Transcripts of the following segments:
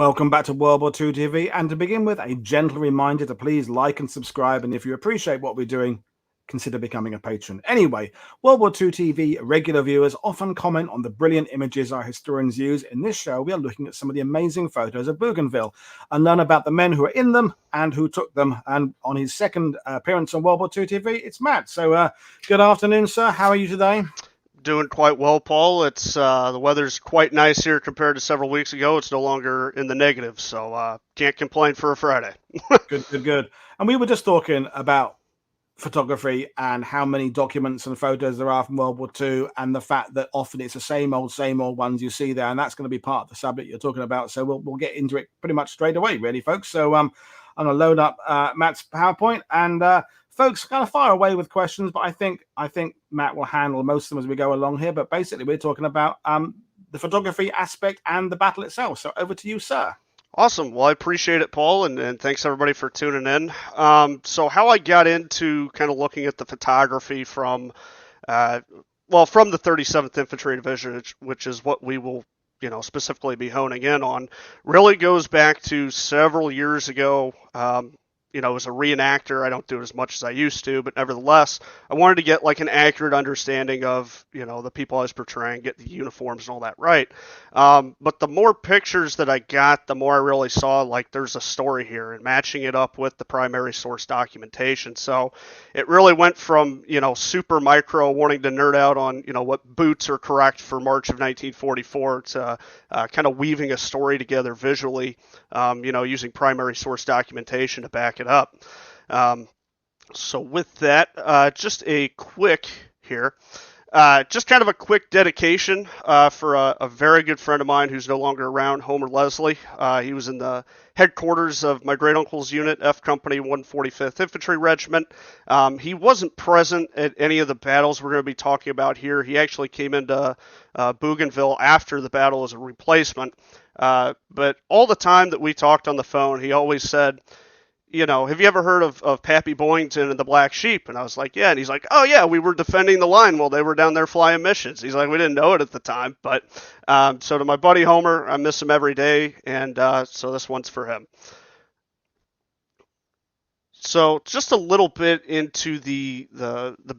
Welcome back to World War II TV, and to begin with, a gentle reminder to please like and subscribe, and if you appreciate what we're doing, consider becoming a patron. Anyway, World War II TV regular viewers often comment on the brilliant images our historians use. In this show, we are looking at some of the amazing photos of Bougainville and learn about the men who are in them and who took them. And on his second appearance on World War II TV, it's Matt. So good afternoon, sir. How are you today? Doing quite well, Paul. It's the weather's quite nice here compared to several weeks ago. It's no longer in the negative, so can't complain for a Friday. Good. And we were just talking about photography and how many documents and photos there are from World War II, and the fact that often it's the same old ones you see there, and that's going to be part of the subject you're talking about. So we'll get into it pretty much straight away, really, folks. So I'm going to load up Matt's PowerPoint, and folks, kind of fire away with questions, but I think Matt will handle most of them as we go along here. But basically, we're talking about the photography aspect and the battle itself. So over to you, sir. Awesome. Well, I appreciate it, Paul, and thanks everybody for tuning in. So how I got into kind of looking at the photography from the 37th Infantry Division, which is what we will specifically be honing in on, really goes back to several years ago. As a reenactor, I don't do it as much as I used to, but nevertheless, I wanted to get like an accurate understanding of, the people I was portraying, get the uniforms and all that right. But the more pictures that I got, the more I really saw like there's a story here and matching it up with the primary source documentation. So it really went from, super micro wanting to nerd out on, what boots are correct for March of 1944 to kind of weaving a story together visually, using primary source documentation to back it up. So with that, just a quick here, just kind of a quick dedication for a very good friend of mine who's no longer around, Homer Leslie. He was in the headquarters of my great uncle's unit, F Company 145th Infantry Regiment. He wasn't present at any of the battles we're going to be talking about here. He actually came into Bougainville after the battle as a replacement. But all the time that we talked on the phone, he always said, have you ever heard of Pappy Boyington and the Black Sheep? And I was like, yeah. And he's like, oh, yeah, we were defending the line while they were down there flying missions. He's like, we didn't know it at the time. But so to my buddy Homer, I miss him every day. And so this one's for him. So just a little bit into the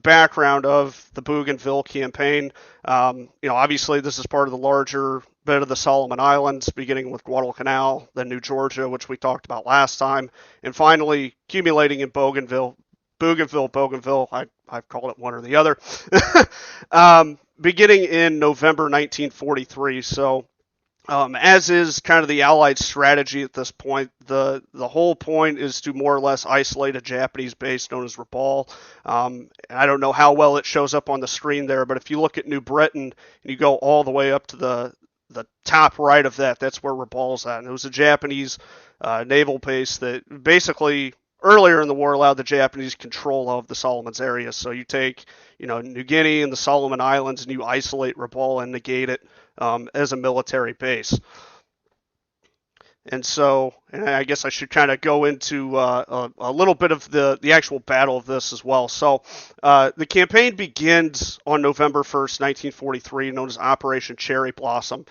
background of the Bougainville campaign. Obviously this is part of the larger bit of the Solomon Islands, beginning with Guadalcanal, then New Georgia, which we talked about last time, and finally accumulating in Bougainville. I've called it one or the other. Beginning in November 1943. So as is kind of the Allied strategy at this point, the whole point is to more or less isolate a Japanese base known as Rabaul. I don't know how well it shows up on the screen there, but if you look at New Britain and you go all the way up to the top right of that, that's where Rabaul's at. And it was a Japanese naval base that basically earlier in the war allowed the Japanese control of the Solomons area. So you take, New Guinea and the Solomon Islands and you isolate Rabaul and negate it as a military base. And so, and I guess I should kind of go into a little bit of the actual battle of this as well. So the campaign begins on November 1st, 1943, known as Operation Cherry Blossom.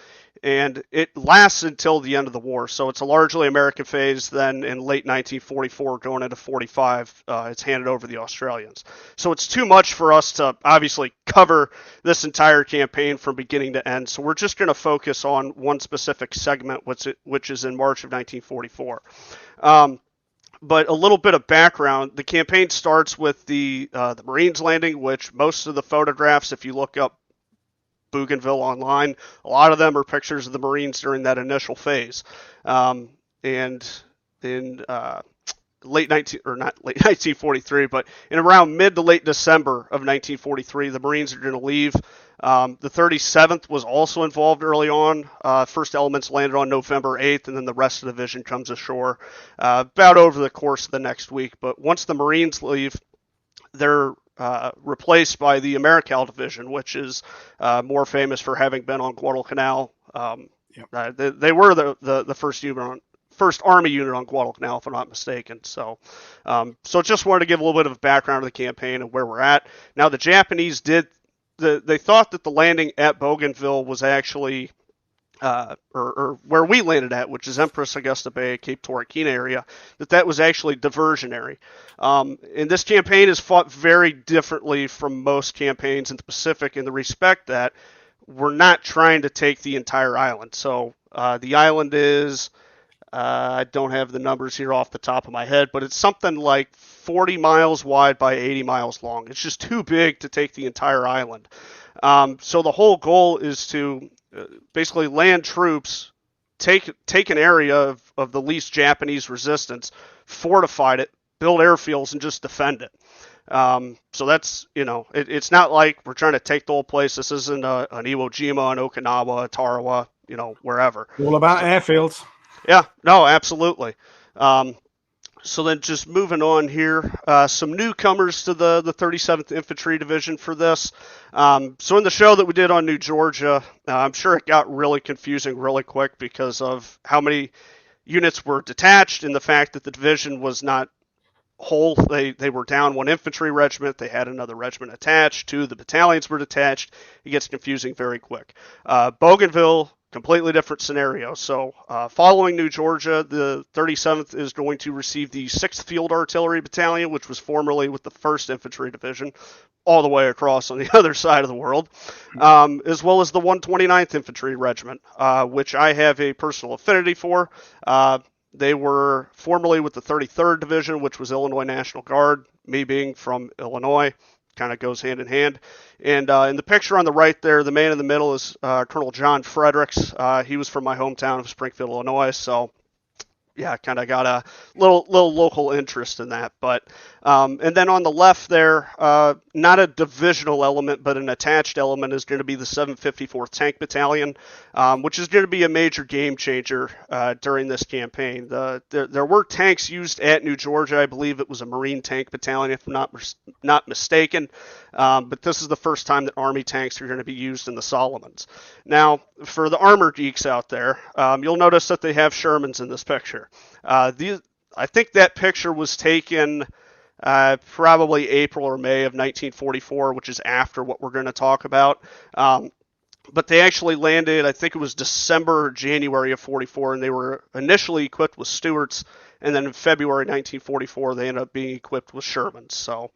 And it lasts until the end of the war. So it's a largely American phase. Then in late 1944, going into 45, it's handed over to the Australians. So it's too much for us to obviously cover this entire campaign from beginning to end. So we're just going to focus on one specific segment, which is in March of 1944. But a little bit of background, the campaign starts with the Marines landing, which most of the photographs, if you look up Bougainville online, a lot of them are pictures of the Marines during that initial phase. And in late 1943, but in around mid to late December of 1943, the Marines are going to leave. The 37th was also involved early on. First elements landed on November 8th, and then the rest of the division comes ashore about over the course of the next week. But once the Marines leave, they're replaced by the Americal Division, which is more famous for having been on Guadalcanal. They were the first Army unit on Guadalcanal, if I'm not mistaken. So just wanted to give a little bit of a background of the campaign and where we're at. Now, the Japanese they thought that the landing at Bougainville was actually or where we landed at, which is Empress Augusta Bay, Cape Torquay area, that was actually diversionary. And this campaign is fought very differently from most campaigns in the Pacific in the respect that we're not trying to take the entire island. So the island is, I don't have the numbers here off the top of my head, but it's something like 40 miles wide by 80 miles long. It's just too big to take the entire island. So the whole goal is to basically land troops, take an area of the least Japanese resistance, fortify it, build airfields, and just defend it. So that's, it's not like we're trying to take the whole place. This isn't an Iwo Jima, an Okinawa, a Tarawa, wherever. All about airfields. Yeah, no, absolutely. So then just moving on here, some newcomers to the 37th Infantry Division for this. So in the show that we did on New Georgia, I'm sure it got really confusing really quick because of how many units were detached and the fact that the division was not whole. They were down one infantry regiment. They had another regiment attached. Two of the battalions were detached. It gets confusing very quick. Bougainville, completely different scenario. So following New Georgia, the 37th is going to receive the 6th Field Artillery Battalion, which was formerly with the 1st Infantry Division, all the way across on the other side of the world, as well as the 129th Infantry Regiment, which I have a personal affinity for. They were formerly with the 33rd Division, which was Illinois National Guard. Me being from Illinois, kind of goes hand in hand. And in the picture on the right there, the man in the middle is Colonel John Fredericks. He was from my hometown of Springfield, Illinois. So yeah, kind of got a little local interest in that. But and then on the left there, not a divisional element, but an attached element is going to be the 754th Tank Battalion, which is going to be a major game changer during this campaign. There were tanks used at New Georgia. I believe it was a Marine Tank Battalion, if I'm not mistaken. But this is the first time that Army tanks are going to be used in the Solomons. Now, for the armor geeks out there, you'll notice that they have Shermans in this picture. I think that picture was taken probably April or May of 1944, which is after what we're going to talk about. But they actually landed, I think it was December or January of 44, and they were initially equipped with Stuarts, and then in February 1944, they ended up being equipped with Shermans. So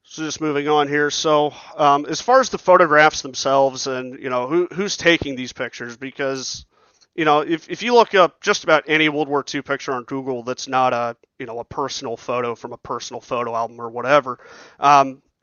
just moving on here. So as far as the photographs themselves and, who's taking these pictures, because, if you look up just about any World War II picture on Google that's not a personal photo from a personal photo album or whatever,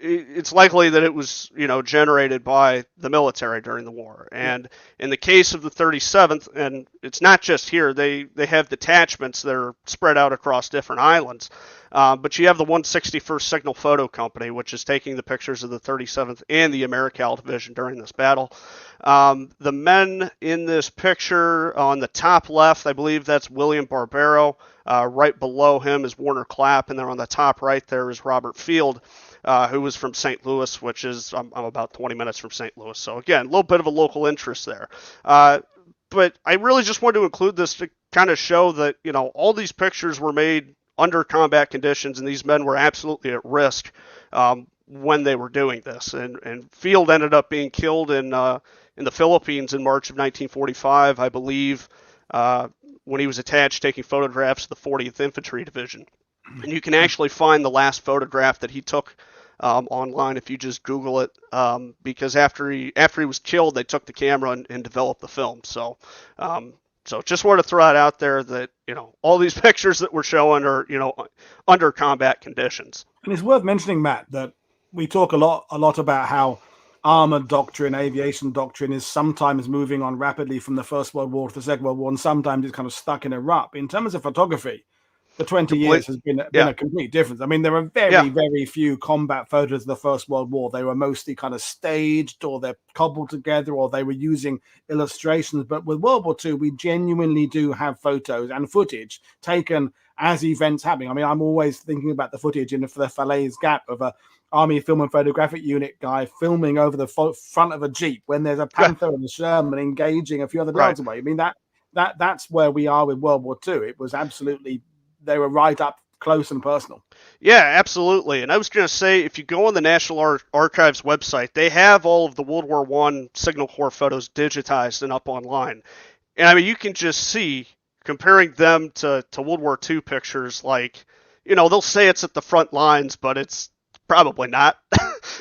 it's likely that it was, generated by the military during the war. And in the case of the 37th, and it's not just here, they have detachments that are spread out across different islands. But you have the 161st Signal Photo Company, which is taking the pictures of the 37th and the Americal Division during this battle. The men in this picture on the top left, I believe that's William Barbero. Right below him is Warner Clapp, and then on the top right there is Robert Field, who was from St. Louis, which is, I'm about 20 minutes from St. Louis. So again, a little bit of a local interest there. But I really just wanted to include this to kind of show that, all these pictures were made under combat conditions, and these men were absolutely at risk when they were doing this. And Field ended up being killed in the Philippines in March of 1945, I believe, when he was attached taking photographs of the 40th Infantry Division. And you can actually find the last photograph that he took online if you just Google it, because after he was killed, they took the camera and developed the film. So just wanted to throw that out there that, all these pictures that we're showing are, under combat conditions. And it's worth mentioning, Matt, that we talk a lot about how armored doctrine, aviation doctrine is sometimes moving on rapidly from the First World War to the Second World War, and sometimes it's kind of stuck in a rut. In terms of photography, the 20 years has been a complete difference. I mean, there are very few combat photos of the First World War. They were mostly kind of staged, or they're cobbled together, or they were using illustrations. But with World War II, we genuinely do have photos and footage taken as events happening. I mean, I'm always thinking about the footage in the Falaise Gap of a Army Film and Photographic Unit guy filming over the front of a Jeep when there's a Panther and a Sherman engaging a few other yards away. I mean, that's where we are with World War II. It was absolutely, they were right up close and personal. Yeah, absolutely. And I was going to say, if you go on the National Archives website, they have all of the World War I Signal Corps photos digitized and up online. And I mean, you can just see, comparing them to World War II pictures, like, they'll say it's at the front lines, but it's probably not.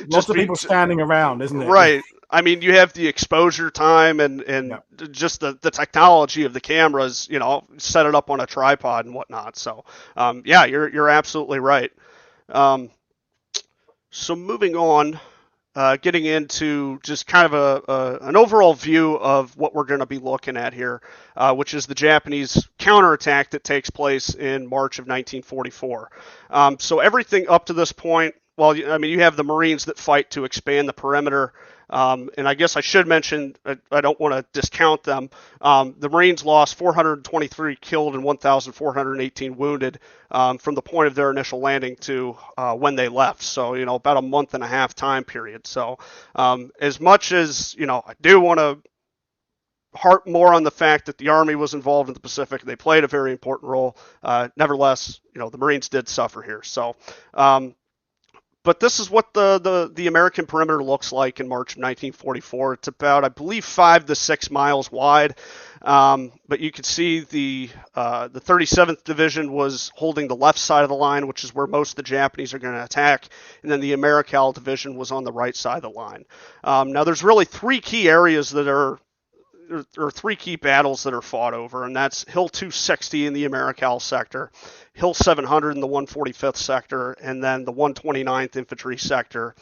Lots of people standing around, isn't it? Right. I mean, you have the exposure time and Yeah. just the technology of the cameras, set it up on a tripod and whatnot. So, yeah, you're absolutely right. So moving on, getting into just kind of an overall view of what we're going to be looking at here, which is the Japanese counterattack that takes place in March of 1944. So everything up to this point, well, I mean, you have the Marines that fight to expand the perimeter. And I guess I should mention, I don't want to discount them. The Marines lost 423 killed and 1,418 wounded from the point of their initial landing to when they left. So, about a month and a half time period. So as much as, I do want to harp more on the fact that the Army was involved in the Pacific, they played a very important role. Nevertheless, the Marines did suffer here. So, but this is what the American perimeter looks like in March of 1944. It's about, I believe, 5 to 6 miles wide. But you can see the 37th Division was holding the left side of the line, which is where most of the Japanese are going to attack. And then the Americal Division was on the right side of the line. Now, there's really 3 key areas that are, or 3 key battles that are fought over, and that's Hill 260 in the Americal sector, Hill 700 in the 145th sector, and then the 129th Infantry sector,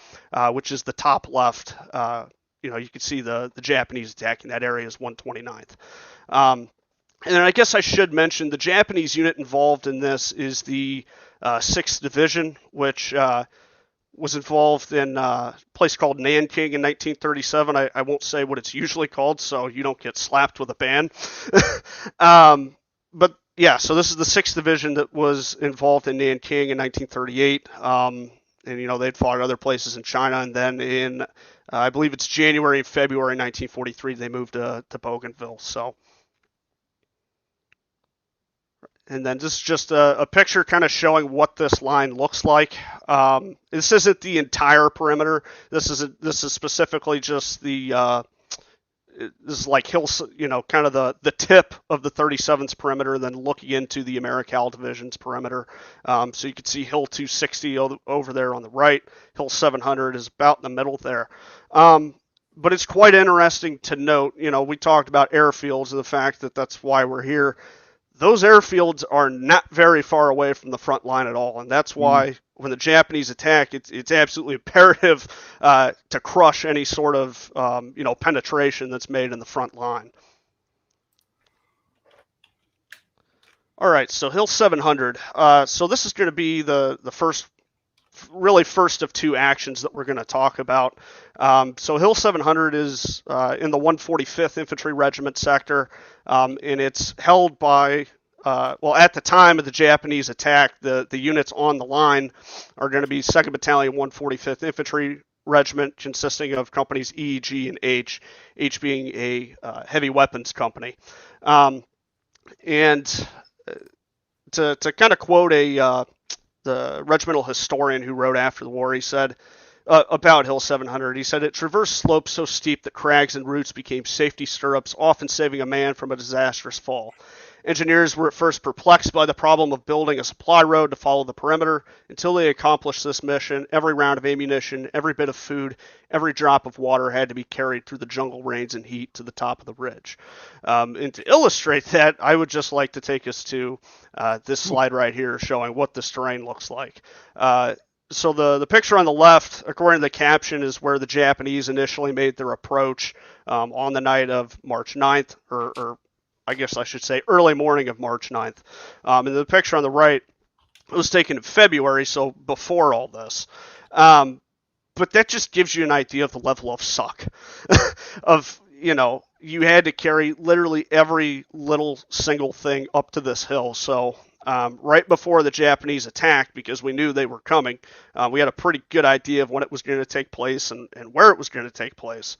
which is the top left. You can see the Japanese attacking that area is 129th. And then I guess I should mention the Japanese unit involved in this is the 6th Division, which was involved in a place called Nanking in 1937. I won't say what it's usually called, so you don't get slapped with a ban. But yeah, so this is the 6th Division that was involved in Nanking in 1938. And, they'd fought at other places in China. And then in, I believe it's January and February 1943, they moved to Bougainville. So, and then this is just a picture kind of showing what this line looks like. This isn't the entire perimeter. This is specifically just the this is like hills, kind of the tip of the 37th's perimeter, and then looking into the Americal Division's perimeter. So you can see Hill 260 over there on the right. Hill 700 is about in the middle there. But it's quite interesting to note, we talked about airfields and the fact that that's why we're here. Those airfields are not very far away from the front line at all, and that's why when the Japanese attack, it's absolutely imperative to crush any sort of penetration that's made in the front line. All right, so Hill 700. So this is going to be the first of 2 actions that we're going to talk about. So Hill 700 is in the 145th Infantry Regiment sector, and it's held by, at the time of the Japanese attack, the units on the line are going to be 2nd Battalion 145th Infantry Regiment, consisting of companies E, G, and H, H being a heavy weapons company. And to kind of quote the regimental historian who wrote after the war, he said about Hill 700, he said, "It traversed slopes so steep that crags and roots became safety stirrups, often saving a man from a disastrous fall. Engineers were at first perplexed by the problem of building a supply road to follow the perimeter. Until they accomplished this mission, every round of ammunition, every bit of food, every drop of water had to be carried through the jungle rains and heat to the top of the ridge." And to illustrate that, I would just like to take us to this slide right here showing what this terrain looks like. So the picture on the left, according to the caption, is where the Japanese initially made their approach on the night of March 9th, or I guess I should say early morning of March 9th. And the picture on the right was taken in February, so before all this. But that just gives you an idea of the level of suck. You had to carry literally every little single thing up to this hill. So right before the Japanese attacked, because we knew they were coming, we had a pretty good idea of when it was going to take place and where it was going to take place.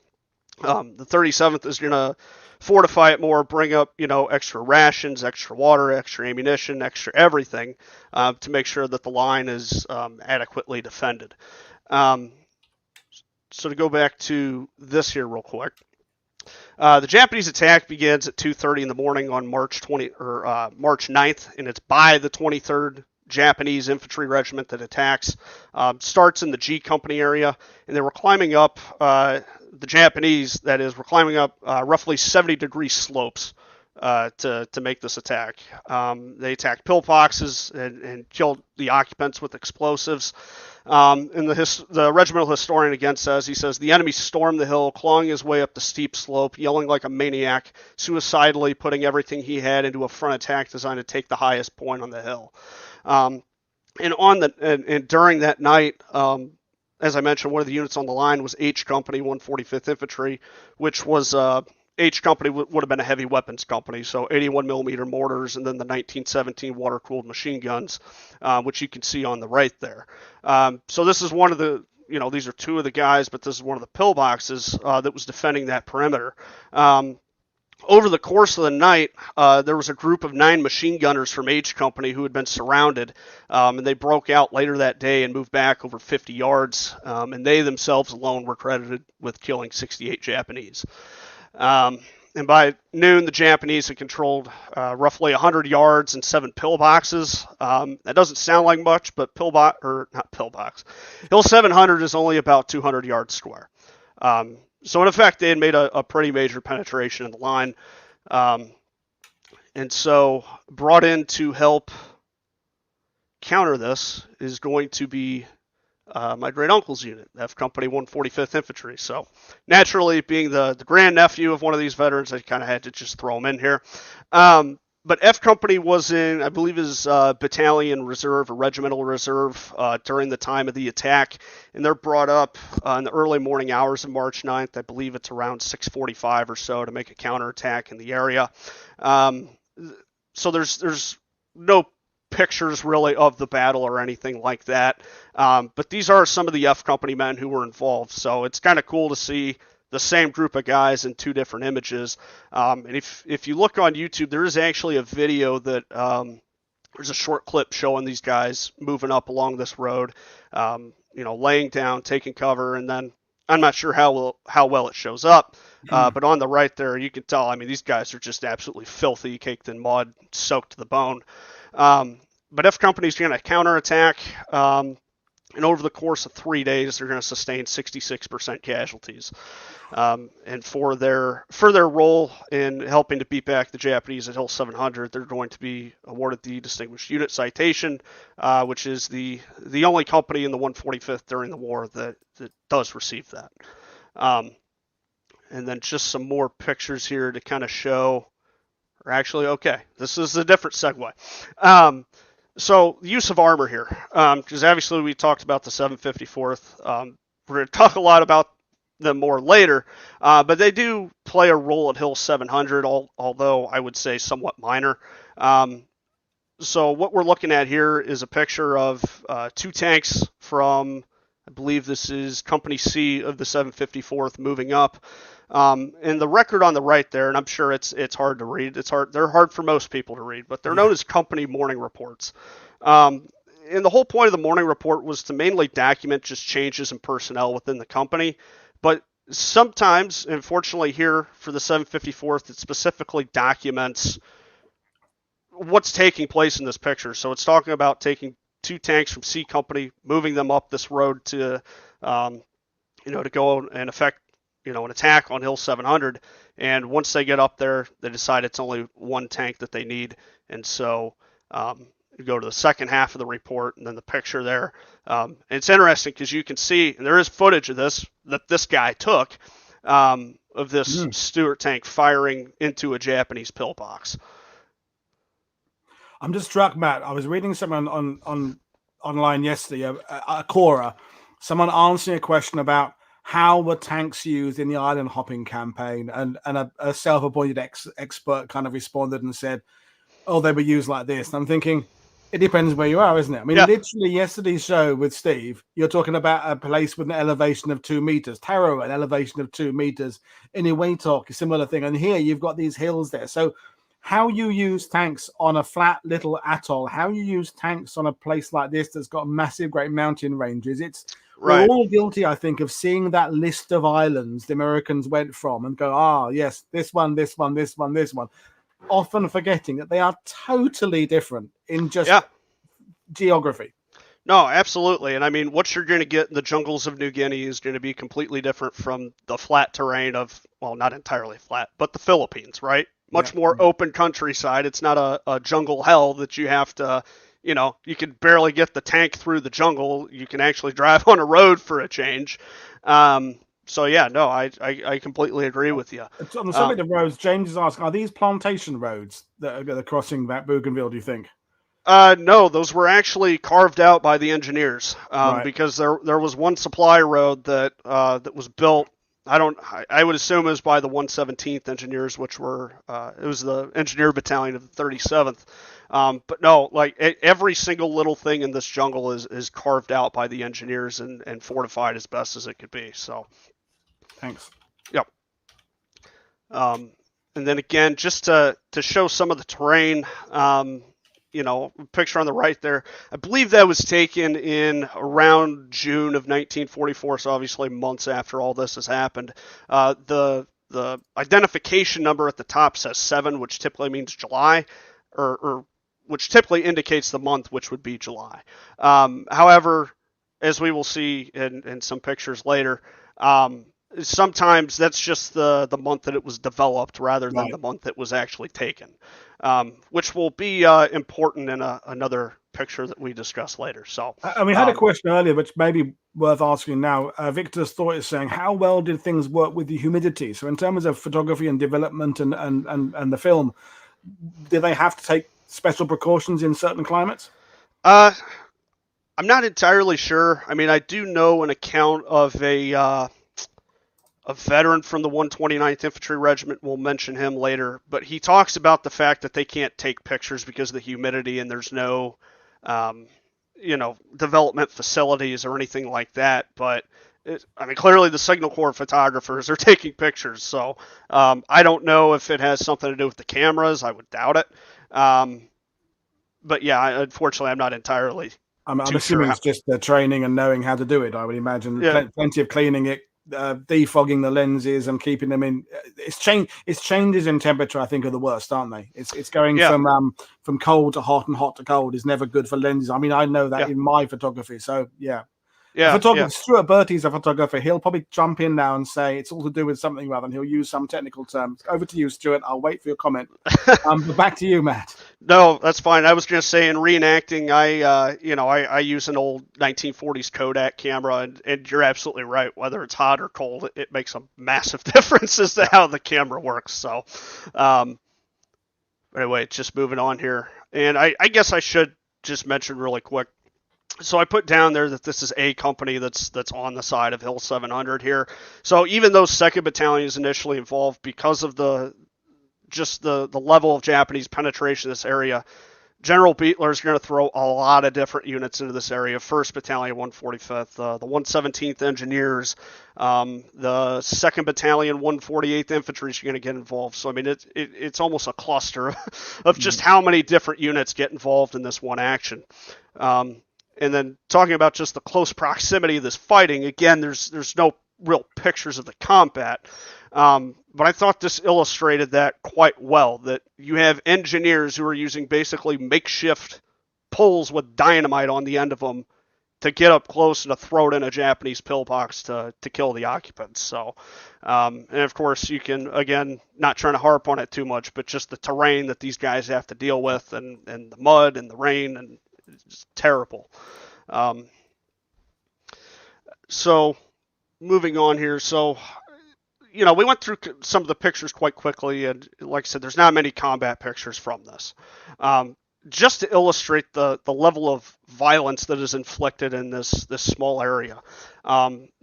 The 37th is going to fortify it more, bring up, extra rations, extra water, extra ammunition, extra everything to make sure that the line is adequately defended. So to go back to this here real quick, the Japanese attack begins at 2:30 in the morning on March 9th, and it's by the 23rd Japanese Infantry Regiment that attacks. Starts in the G Company area, and they were climbing up. The Japanese, that is, were climbing up roughly 70-degree slopes to make this attack. They attacked pillboxes and killed the occupants with explosives. And the regimental historian again says, the enemy stormed the hill, clawing his way up the steep slope, yelling like a maniac, suicidally putting everything he had into a front attack designed to take the highest point on the hill. And during that night, as I mentioned, one of the units on the line was H Company, 145th Infantry, which was H Company would have been a heavy weapons company, so 81 millimeter mortars, and then the 1917 water-cooled machine guns, which you can see on the right there. So this is one of the, these are two of the guys, but this is one of the pillboxes that was defending that perimeter. Over the course of the night, there was a group of 9 machine gunners from H Company who had been surrounded, and they broke out later that day and moved back over 50 yards, and they themselves alone were credited with killing 68 Japanese. And by noon, the Japanese had controlled roughly 100 yards and 7 pillboxes. That doesn't sound like much, but Hill 700 is only about 200 yards square. So in effect, they had made a pretty major penetration in the line. And so brought in to help counter this is going to be my great uncle's unit, F Company 145th Infantry. So naturally, being the grandnephew of one of these veterans, I kind of had to just throw him in here. But F Company was in, I believe, his battalion reserve, or regimental reserve, during the time of the attack, and they're brought up in the early morning hours of March 9th. I believe it's around 6:45 or so to make a counterattack in the area. So there's no pictures really of the battle or anything like that, but these are some of the F Company men who were involved, so it's kind of cool to see the same group of guys in 2 different images. And if you look on YouTube, there is actually a video that there's a short clip showing these guys moving up along this road, laying down, taking cover, and then I'm not sure how well it shows up, but on the right there, you can tell, these guys are just absolutely filthy, caked in mud, soaked to the bone. But F Company's going to counterattack, and over the course of 3 days, they're going to sustain 66% casualties. And for their role in helping to beat back the Japanese at Hill 700, they're going to be awarded the Distinguished Unit Citation, which is the only company in the 145th during the war that does receive that. And then just some more pictures here to kind of show, or actually, okay, this is a different segue. So the use of armor here, because obviously we talked about the 754th. We're going to talk a lot about them more later, but they do play a role at Hill 700, although I would say somewhat minor. So what we're looking at here is a picture of 2 tanks from, I believe this is Company C of the 754th moving up. And the record on the right there, and I'm sure it's hard to read. They're hard for most people to read, but they're known as company morning reports. And the whole point of the morning report was to mainly document just changes in personnel within the company. But sometimes, unfortunately here for the 754th, it specifically documents what's taking place in this picture. So it's talking about taking 2 tanks from C Company, moving them up this road to, to go and effect, an attack on Hill 700. And once they get up there, they decide it's only 1 tank that they need. And so you go to the second half of the report, and then the picture there. And it's interesting because you can see, and there is footage of this that this guy took, of this Stuart tank firing into a Japanese pillbox. I'm just struck, Matt. I was reading something on online yesterday, a Quora, someone answering a question about how were tanks used in the island hopping campaign, and a self-appointed expert kind of responded and said, oh, they were used like this. And I'm thinking, It depends where you are, isn't it? I mean, Yeah, literally yesterday's show with Steve, you're talking about a place with an elevation of 2 meters. Taro, an elevation of 2 meters. Eniwetok, a similar thing. And here you've got these hills there. So how you use tanks on a flat little atoll, how you use tanks on a place like this that's got massive, great mountain ranges. We're right. all guilty, I think, of seeing that list of islands the Americans went from and go, yes, this one, this one, this one, this one, often forgetting that they are totally different in just Yeah. geography. No, absolutely. And I mean, what you're going to get in the jungles of New Guinea is going to be completely different from the flat terrain of, well, not entirely flat, but the Philippines, right? Much more open countryside. It's not a jungle hell that you have to, you can barely get the tank through the jungle. You can actually drive on a road for a change. So yeah, no, I completely agree with you. On the subject of roads, James is asking, are these plantation roads that are crossing that Bougainville, do you think? No, those were actually carved out by the engineers Right. because there was one supply road that was built. I would assume it was by the 117th engineers, which were it was the engineer battalion of the 37th. But no, like every single little thing in this jungle is carved out by the engineers and fortified as best as it could be. So, Thanks. yep. And then again, just to show some of the terrain. Picture on the right there. I believe that was taken in around June of 1944, so obviously months after all this has happened. The identification number at the top says 7, which typically means July, or which typically indicates the month, which would be July. However, as we will see in some pictures later, sometimes that's just the month that it was developed rather than the month it was actually taken, which will be important in another picture that we discuss later. So, and we had a question earlier, which may be worth asking now. Victor's thought is saying, how well did things work with the humidity? So in terms of photography and development and the film, did they have to take special precautions in certain climates? I'm not entirely sure. I mean, I do know an account of a veteran from the 129th Infantry Regiment. We'll mention him later, but he talks about the fact that they can't take pictures because of the humidity and there's no, development facilities or anything like that. But clearly the Signal Corps photographers are taking pictures. So I don't know if it has something to do with the cameras. I would doubt it. But yeah, unfortunately, I'm not entirely. I'm assuming it's just the training and knowing how to do it. I would imagine plenty of cleaning it, defogging the lenses and keeping them in. It's changes in temperature, I think, are the worst, aren't they? It's going from cold to hot and hot to cold is never good for lenses. I mean, I know that in my photography. So yeah. Stuart Bertie's a photographer. He'll probably jump in now and say it's all to do with something rather, and he'll use some technical terms. Over to you, Stuart. I'll wait for your comment. But back to you, Matt. No, that's fine. I was going to say in reenacting, I use an old 1940s Kodak camera, and you're absolutely right. Whether it's hot or cold, it makes a massive difference as to how the camera works. So, anyway, just moving on here, and I guess I should just mention really quick. So I put down there that this is a company that's on the side of Hill 700 here. So even though Second Battalion is initially involved because of the level of Japanese penetration in this area, General Beetler is going to throw a lot of different units into this area. 1st Battalion, 145th, the 117th Engineers, the 2nd Battalion, 148th Infantry is going to get involved. So I mean, it's almost a cluster of just how many different units get involved in this one action. And then talking about just the close proximity of this fighting, again, there's no real pictures of the combat. But I thought this illustrated that quite well, that you have engineers who are using basically makeshift poles with dynamite on the end of them to get up close and to throw it in a Japanese pillbox to kill the occupants. So, and of course, you can, again, not trying to harp on it too much, but just the terrain that these guys have to deal with and the mud and the rain, and it's terrible. So moving on here. So, we went through some of the pictures quite quickly. And like I said, there's not many combat pictures from this. Just to illustrate the level of violence that is inflicted in this small area.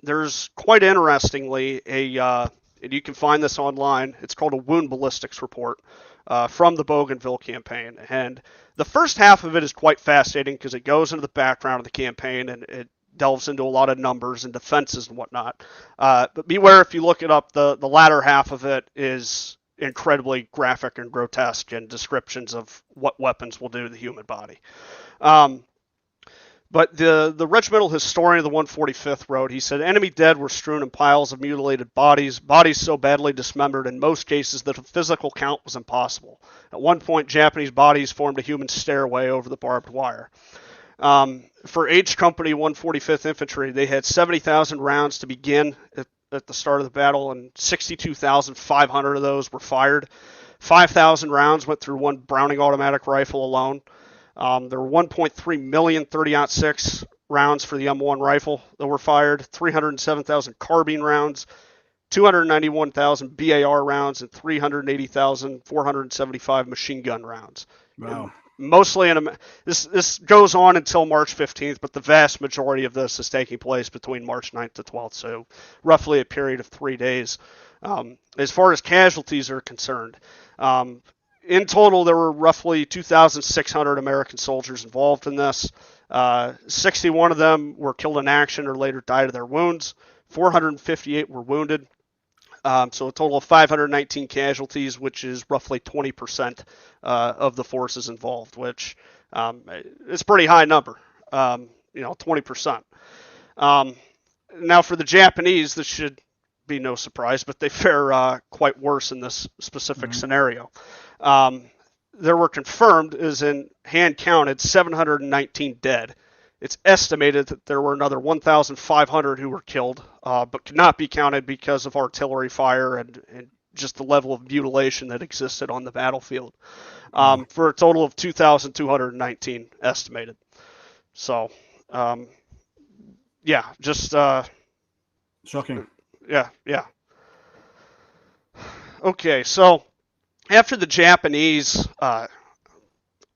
There's quite interestingly and you can find this online. It's called a wound ballistics report. from the Bougainville campaign. And the first half of it is quite fascinating because it goes into the background of the campaign and it delves into a lot of numbers and defenses and whatnot. But beware if you look it up, the latter half of it is incredibly graphic and grotesque and descriptions of what weapons will do to the human body. But the regimental historian of the 145th wrote, he said, enemy dead were strewn in piles of mutilated bodies so badly dismembered in most cases that a physical count was impossible. At one point, Japanese bodies formed a human stairway over the barbed wire. For H Company 145th Infantry, they had 70,000 rounds to begin at the start of the battle, and 62,500 of those were fired. 5,000 rounds went through one Browning automatic rifle alone. There were 1.3 million 30-06 rounds for the M1 rifle that were fired, 307,000 carbine rounds, 291,000 BAR rounds, and 380,475 machine gun rounds. Wow. Mostly this goes on until March 15th, but the vast majority of this is taking place between March 9th to 12th, so roughly a period of 3 days. As far as casualties are concerned, in total, there were roughly 2,600 American soldiers involved in this. 61 of them were killed in action or later died of their wounds. 458 were wounded. So a total of 519 casualties, which is roughly 20% of the forces involved, which is a pretty high number, 20%. Now for the Japanese, this should be no surprise, but they fare quite worse in this specific scenario. There were confirmed, as in hand counted, 719 dead. It's estimated that there were another 1,500 who were killed, but could not be counted because of artillery fire and just the level of mutilation that existed on the battlefield, for a total of 2,219 estimated. So, just shocking. Yeah. Okay, so after the Japanese are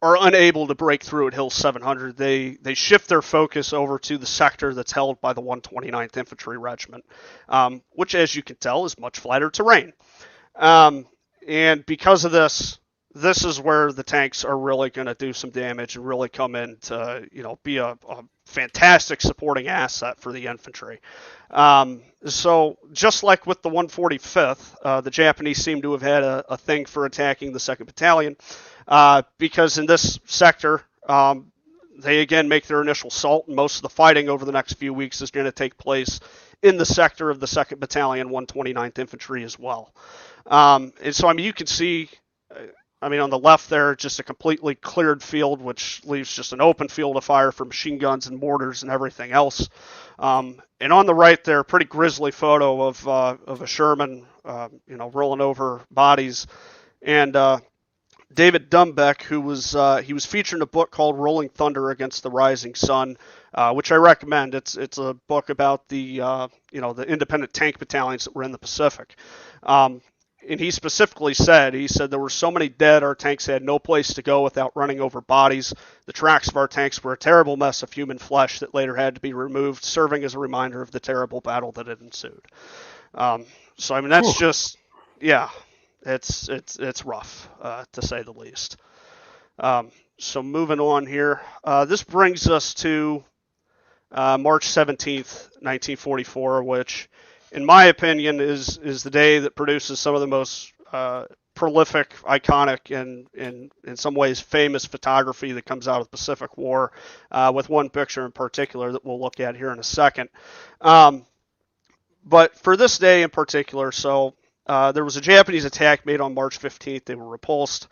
unable to break through at Hill 700, they shift their focus over to the sector that's held by the 129th Infantry Regiment, which, as you can tell, is much flatter terrain. And because of this is where the tanks are really going to do some damage and really come in to, be a fantastic supporting asset for the infantry. So just like with the 145th, the Japanese seem to have had a thing for attacking the Second Battalion, because in this sector, they again make their initial assault, and most of the fighting over the next few weeks is going to take place in the sector of the 2nd Battalion, 129th Infantry as well. And so, you can see, on the left there, just a completely cleared field, which leaves just an open field of fire for machine guns and mortars and everything else. And on the right there, a pretty grisly photo of a Sherman, rolling over bodies. And David Dumbeck, who was featured in a book called Rolling Thunder Against the Rising Sun, which I recommend. It's a book about the the independent tank battalions that were in the Pacific. And he specifically said there were so many dead, our tanks had no place to go without running over bodies. The tracks of our tanks were a terrible mess of human flesh that later had to be removed, serving as a reminder of the terrible battle that had ensued. That's just, it's rough, to say the least. So moving on here, this brings us to March 17th, 1944, which, in my opinion, is the day that produces some of the most prolific, iconic, and in some ways famous photography that comes out of the Pacific War, with one picture in particular that we'll look at here in a second. But for this day in particular, there was a Japanese attack made on March 15th. They were repulsed.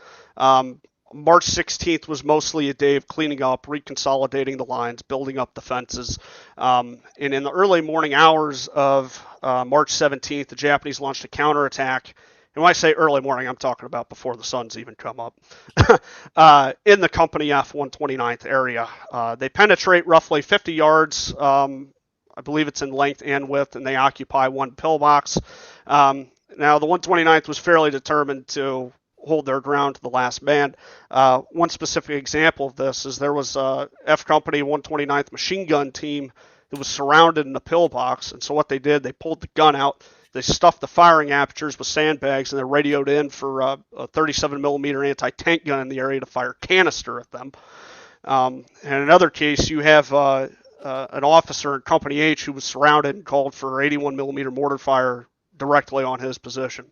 March 16th was mostly a day of cleaning up, reconsolidating the lines, building up the fences. And in the early morning hours of March 17th, the Japanese launched a counterattack. And when I say early morning, I'm talking about before the sun's even come up, in the Company F-129th area. They penetrate roughly 50 yards. I believe it's in length and width, and they occupy one pillbox. Now, the 129th was fairly determined to hold their ground to the last man. One specific example of this is there was a F Company 129th machine gun team that was surrounded in a pillbox, and so what they did, they pulled the gun out, they stuffed the firing apertures with sandbags, and they're radioed in for a 37 millimeter anti-tank gun in the area to fire canister at them. And in another case, you have an officer in Company H who was surrounded and called for 81 millimeter mortar fire directly on his position.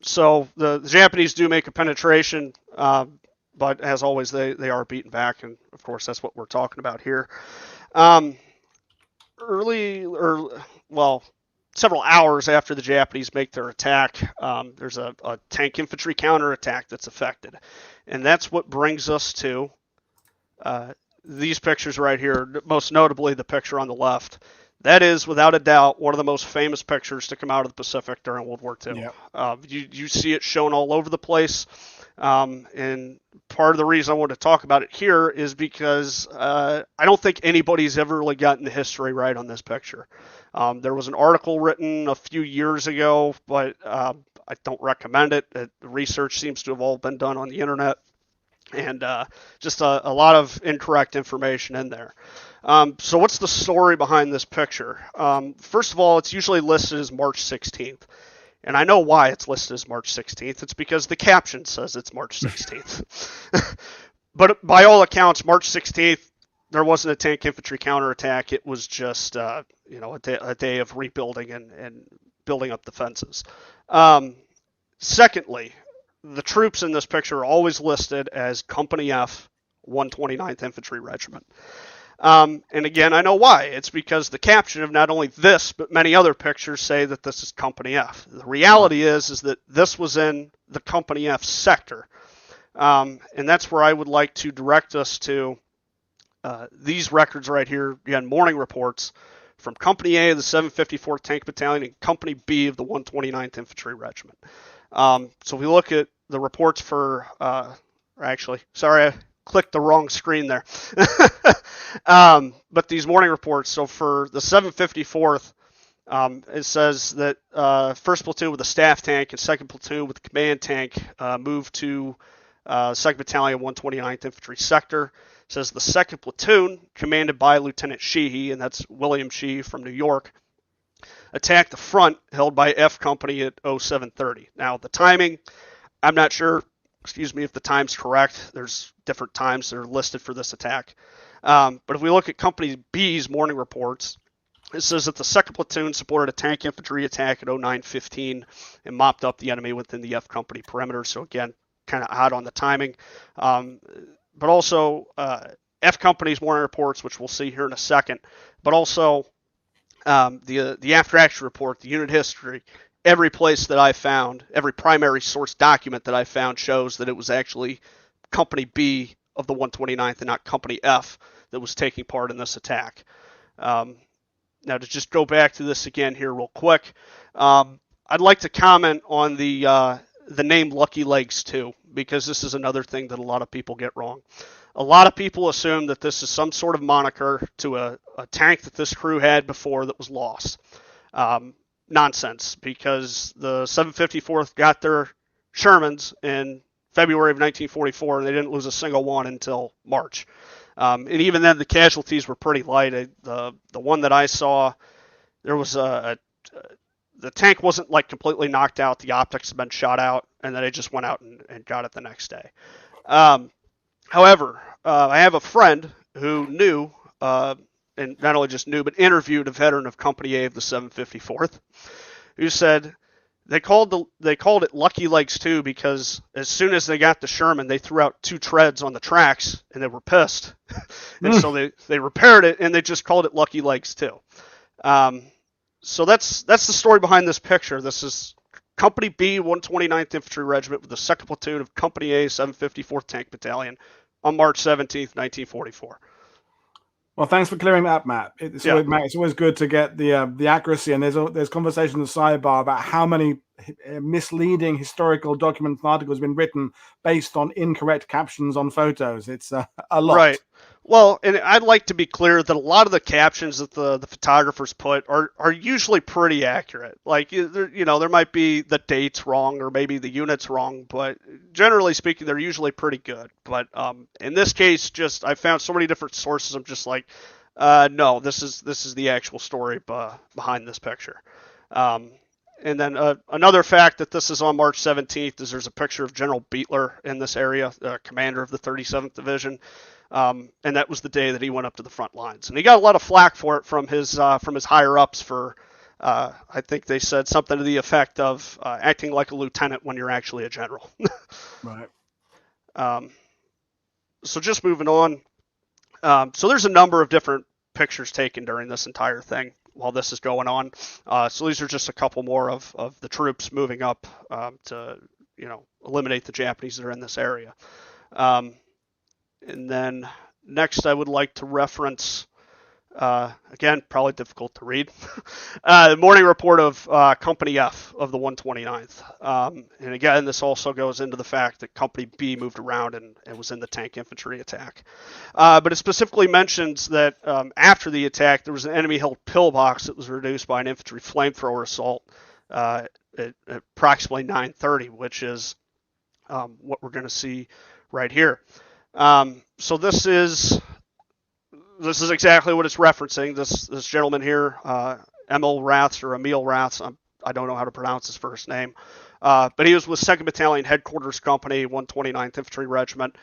So the Japanese do make a penetration, but as always, they are beaten back, and of course that's what we're talking about here. Several hours after the Japanese make their attack, there's a tank infantry counterattack that's affected, and that's what brings us to these pictures right here, most notably the picture on the left. That is, without a doubt, one of the most famous pictures to come out of the Pacific during World War II. Yep. You see it shown all over the place, and part of the reason I want to talk about it here is because I don't think anybody's ever really gotten the history right on this picture. There was an article written a few years ago, but I don't recommend it. The research seems to have all been done on the internet, and just a lot of incorrect information in there. So what's the story behind this picture? First of all, it's usually listed as March 16th. And I know why it's listed as March 16th. It's because the caption says it's March 16th. But by all accounts, March 16th, there wasn't a tank infantry counterattack. It was just a day of rebuilding and building up defenses. Secondly, the troops in this picture are always listed as Company F, 129th Infantry Regiment. And again, I know why. It's because the caption of not only this, but many other pictures say that this is Company F. The reality is that this was in the Company F sector. And that's where I would like to direct us to these records right here. Again, morning reports from Company A of the 754th Tank Battalion and Company B of the 129th Infantry Regiment. So we look at the reports for, I clicked the wrong screen there. But these morning reports, so for the 754th, it says that 1st platoon with the staff tank and 2nd platoon with the command tank moved to 2nd Battalion 129th Infantry Sector. It says the 2nd platoon, commanded by Lieutenant Sheehy, and that's William Sheehy from New York, attacked the front held by F Company at 0730. Now, the timing, I'm not sure, if the time's correct. There's different times that are listed for this attack. But if we look at Company B's morning reports, it says that the 2nd platoon supported a tank infantry attack at 0915 and mopped up the enemy within the F Company perimeter. So again, kind of odd on the timing. But also F Company's morning reports, which we'll see here in a second, but also the after action report, the unit history, every place that I found, every primary source document that I found shows that it was actually Company B of the 129th and not Company F that was taking part in this attack. Now, to just go back to this again here real quick, I'd like to comment on the name Lucky Legs too, because this is another thing that a lot of people get wrong. A lot of people assume that this is some sort of moniker to a tank that this crew had before that was lost. Nonsense, because the 754th got their Shermans in February of 1944, and they didn't lose a single one until March. And even then, the casualties were pretty light. The one that I saw, there was the tank wasn't like completely knocked out. The optics had been shot out, and then they just went out and got it the next day. However, I have a friend who knew, and not only just knew, but interviewed a veteran of Company A of the 754th, who said they called it Lucky Legs too because as soon as they got the Sherman, they threw out 2 treads on the tracks and they were pissed, and so they repaired it and they just called it Lucky Legs too. So that's the story behind this picture. This is Company B, 129th Infantry Regiment with the 2nd platoon of Company A, 754th Tank Battalion on March 17th, 1944. Well, thanks for clearing that up, Matt. It's always good to get the accuracy, and there's conversation in the sidebar about how many misleading historical documents and articles have been written based on incorrect captions on photos. It's a lot. Right. Well, and I'd like to be clear that a lot of the captions that the photographers put are usually pretty accurate. Like, there might be the dates wrong or maybe the units wrong, but generally speaking, they're usually pretty good. But in this case, I found so many different sources. I'm just like, no, this is the actual story behind this picture. And then another fact that this is on March 17th is there's a picture of General Beetler in this area, commander of the 37th Division. And that was the day that he went up to the front lines. And he got a lot of flack for it from his higher ups for, I think they said something to the effect of acting like a lieutenant when you're actually a general. Right. So just moving on. So there's a number of different pictures taken during this entire thing while this is going on. So these are just a couple more of the troops moving up to, eliminate the Japanese that are in this area. And then next I would like to reference, again, probably difficult to read, the morning report of Company F of the 129th. And again, this also goes into the fact that Company B moved around and was in the tank infantry attack. But it specifically mentions that after the attack, there was an enemy-held pillbox that was reduced by an infantry flamethrower assault at approximately 9:30, which is what we're going to see right here. So this is exactly what it's referencing. This gentleman here, Emil Raths or Emil Raths, I don't know how to pronounce his first name, but he was with Second Battalion Headquarters Company, 129th Infantry Regiment.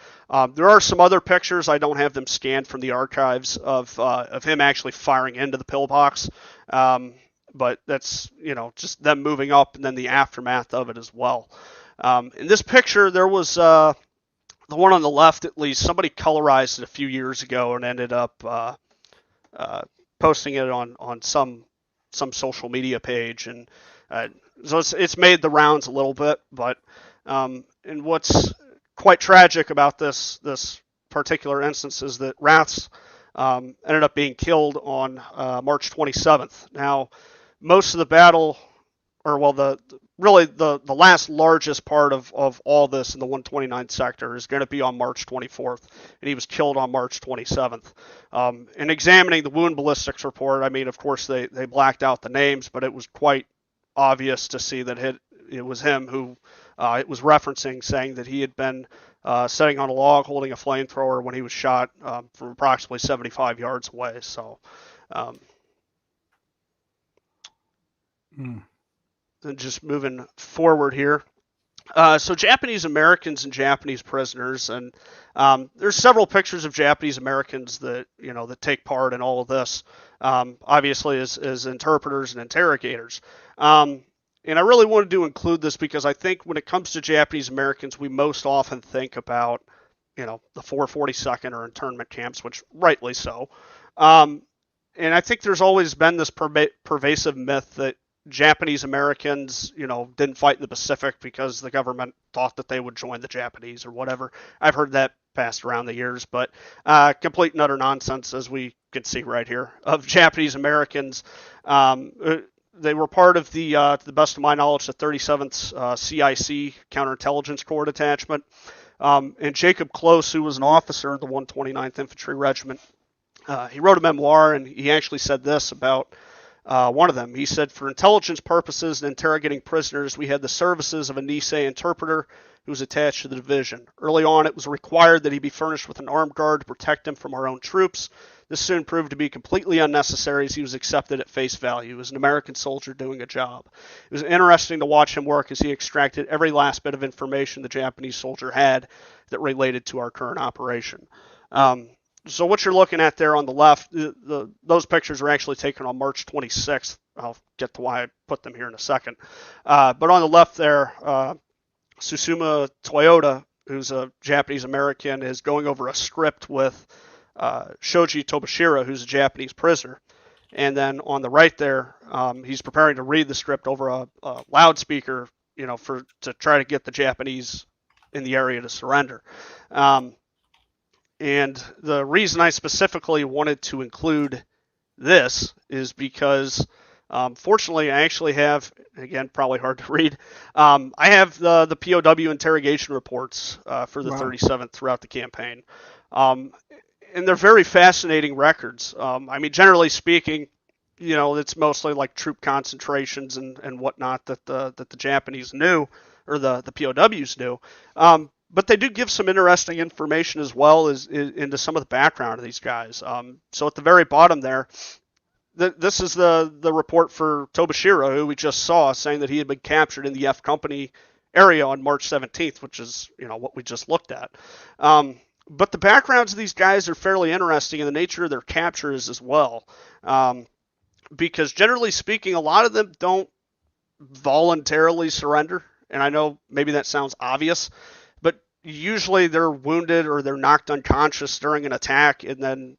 There are some other pictures. I don't have them scanned from the archives of him actually firing into the pillbox, but that's just them moving up and then the aftermath of it as well. In this picture, there was the one on the left, at least, somebody colorized it a few years ago and ended up posting it on some social media page, and so it's made the rounds a little bit. But and what's quite tragic about this particular instance is that Raths ended up being killed on March 27th. Now, most of the battle, or well, the last largest part of all this in the 129th sector is going to be on March 24th, and he was killed on March 27th. In examining the wound ballistics report, I mean, of course, they blacked out the names, but it was quite obvious to see that it was him who it was referencing, saying that he had been sitting on a log holding a flamethrower when he was shot from approximately 75 yards away. So. And just moving forward here. So Japanese Americans and Japanese prisoners, and there's several pictures of Japanese Americans that that take part in all of this, obviously as interpreters and interrogators. And I really wanted to include this because I think when it comes to Japanese Americans, we most often think about the 442nd or internment camps, which rightly so. And I think there's always been this pervasive myth that Japanese Americans, didn't fight in the Pacific because the government thought that they would join the Japanese or whatever. I've heard that passed around the years, but complete and utter nonsense, as we can see right here, of Japanese Americans. They were part of to the best of my knowledge, the 37th CIC Counterintelligence Corps detachment. And Jacob Close, who was an officer in the 129th Infantry Regiment, he wrote a memoir, and he actually said this about one of them. He said, "For intelligence purposes and interrogating prisoners, we had the services of a Nisei interpreter who was attached to the division. Early on, it was required that he be furnished with an armed guard to protect him from our own troops. This soon proved to be completely unnecessary as he was accepted at face value as an American soldier doing a job. It was interesting to watch him work as he extracted every last bit of information the Japanese soldier had that related to our current operation." So what you're looking at there on the left, those pictures are actually taken on March 26th. I'll get to why I put them here in a second. But on the left there, Susuma Toyota, who's a Japanese American, is going over a script with Shoji Tobashira, who's a Japanese prisoner. And then on the right there, he's preparing to read the script over a loudspeaker, to try to get the Japanese in the area to surrender. And the reason I specifically wanted to include this is because, fortunately, I actually have, again, probably hard to read, I have the POW interrogation reports for the 37th throughout the campaign. And they're very fascinating records. I mean, generally speaking, it's mostly like troop concentrations and whatnot that the Japanese knew, or the POWs knew. But they do give some interesting information as well as into some of the background of these guys. So at the very bottom there, this is the report for Tobashiro, who we just saw, saying that he had been captured in the F Company area on March 17th, which is, what we just looked at. But the backgrounds of these guys are fairly interesting, and the nature of their captures as well. Because generally speaking, a lot of them don't voluntarily surrender. And I know maybe that sounds obvious, but usually they're wounded or they're knocked unconscious during an attack, and then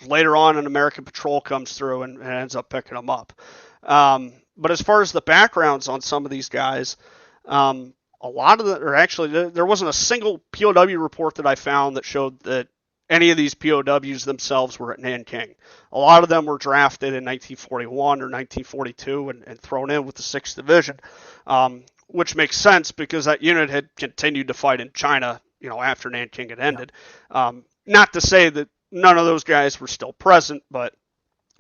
later on an American patrol comes through and ends up picking them up. But as far as the backgrounds on some of these guys, a lot of them, or actually there wasn't a single POW report that I found that showed that any of these POWs themselves were at Nanking. A lot of them were drafted in 1941 or 1942 and thrown in with the 6th Division, which makes sense because that unit had continued to fight in China, after Nanking had ended. Not to say that none of those guys were still present, but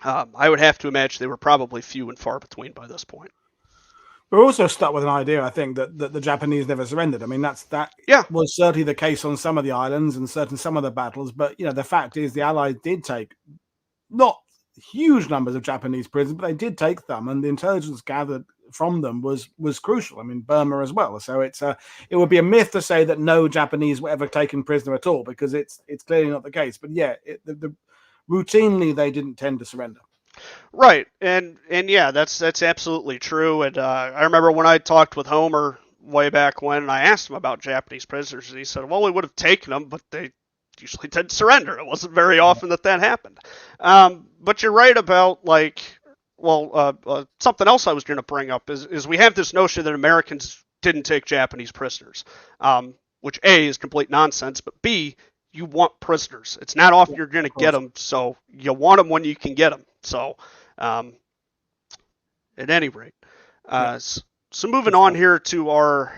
I would have to imagine they were probably few and far between by this point. We're also stuck with an idea, I think, that the Japanese never surrendered. I mean, that was certainly the case on some of the islands and some of the battles. But, the fact is the Allies did take not huge numbers of Japanese prisoners, but they did take them. And the intelligence gathered from them was crucial. I mean, Burma as well. So it would be a myth to say that no Japanese were ever taken prisoner at all, because it's clearly not the case. But yeah, routinely they didn't tend to surrender. Right, and yeah, that's absolutely true. And I remember when I talked with Homer way back when, and I asked him about Japanese prisoners, and he said, "Well, we would have taken them, but they usually didn't surrender. It wasn't very often that happened." But you're right about something else I was going to bring up is we have this notion that Americans didn't take Japanese prisoners, which A is complete nonsense, but B, you want prisoners. It's not often you're going to get them, so you want them when you can get them. So, at any rate, so moving on here to our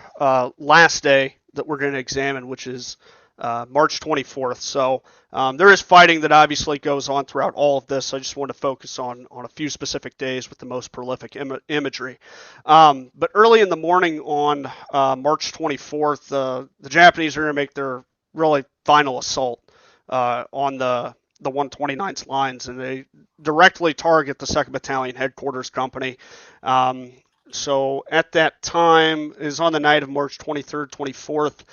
last day that we're going to examine, which is March 24th. So there is fighting that obviously goes on throughout all of this. So I just want to focus on a few specific days with the most prolific imagery. But early in the morning on March 24th, the Japanese are going to make their really final assault on the 129th lines, and they directly target the Second Battalion headquarters company. So at that time, is on the night of March 23rd, 24th,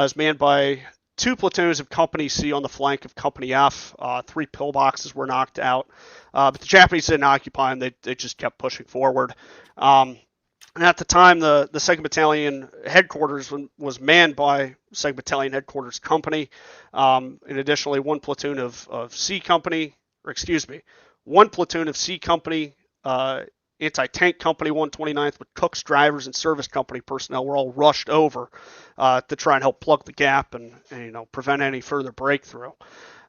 is manned by 2 platoons of Company C on the flank of Company F. 3 pillboxes were knocked out, but the Japanese didn't occupy them. They just kept pushing forward. And at the time, the 2nd Battalion headquarters was manned by 2nd Battalion headquarters company, and additionally 1 platoon of C company, one platoon of C company, anti-tank company 129th with cooks, drivers, and service company personnel were all rushed over to try and help plug the gap and prevent any further breakthrough.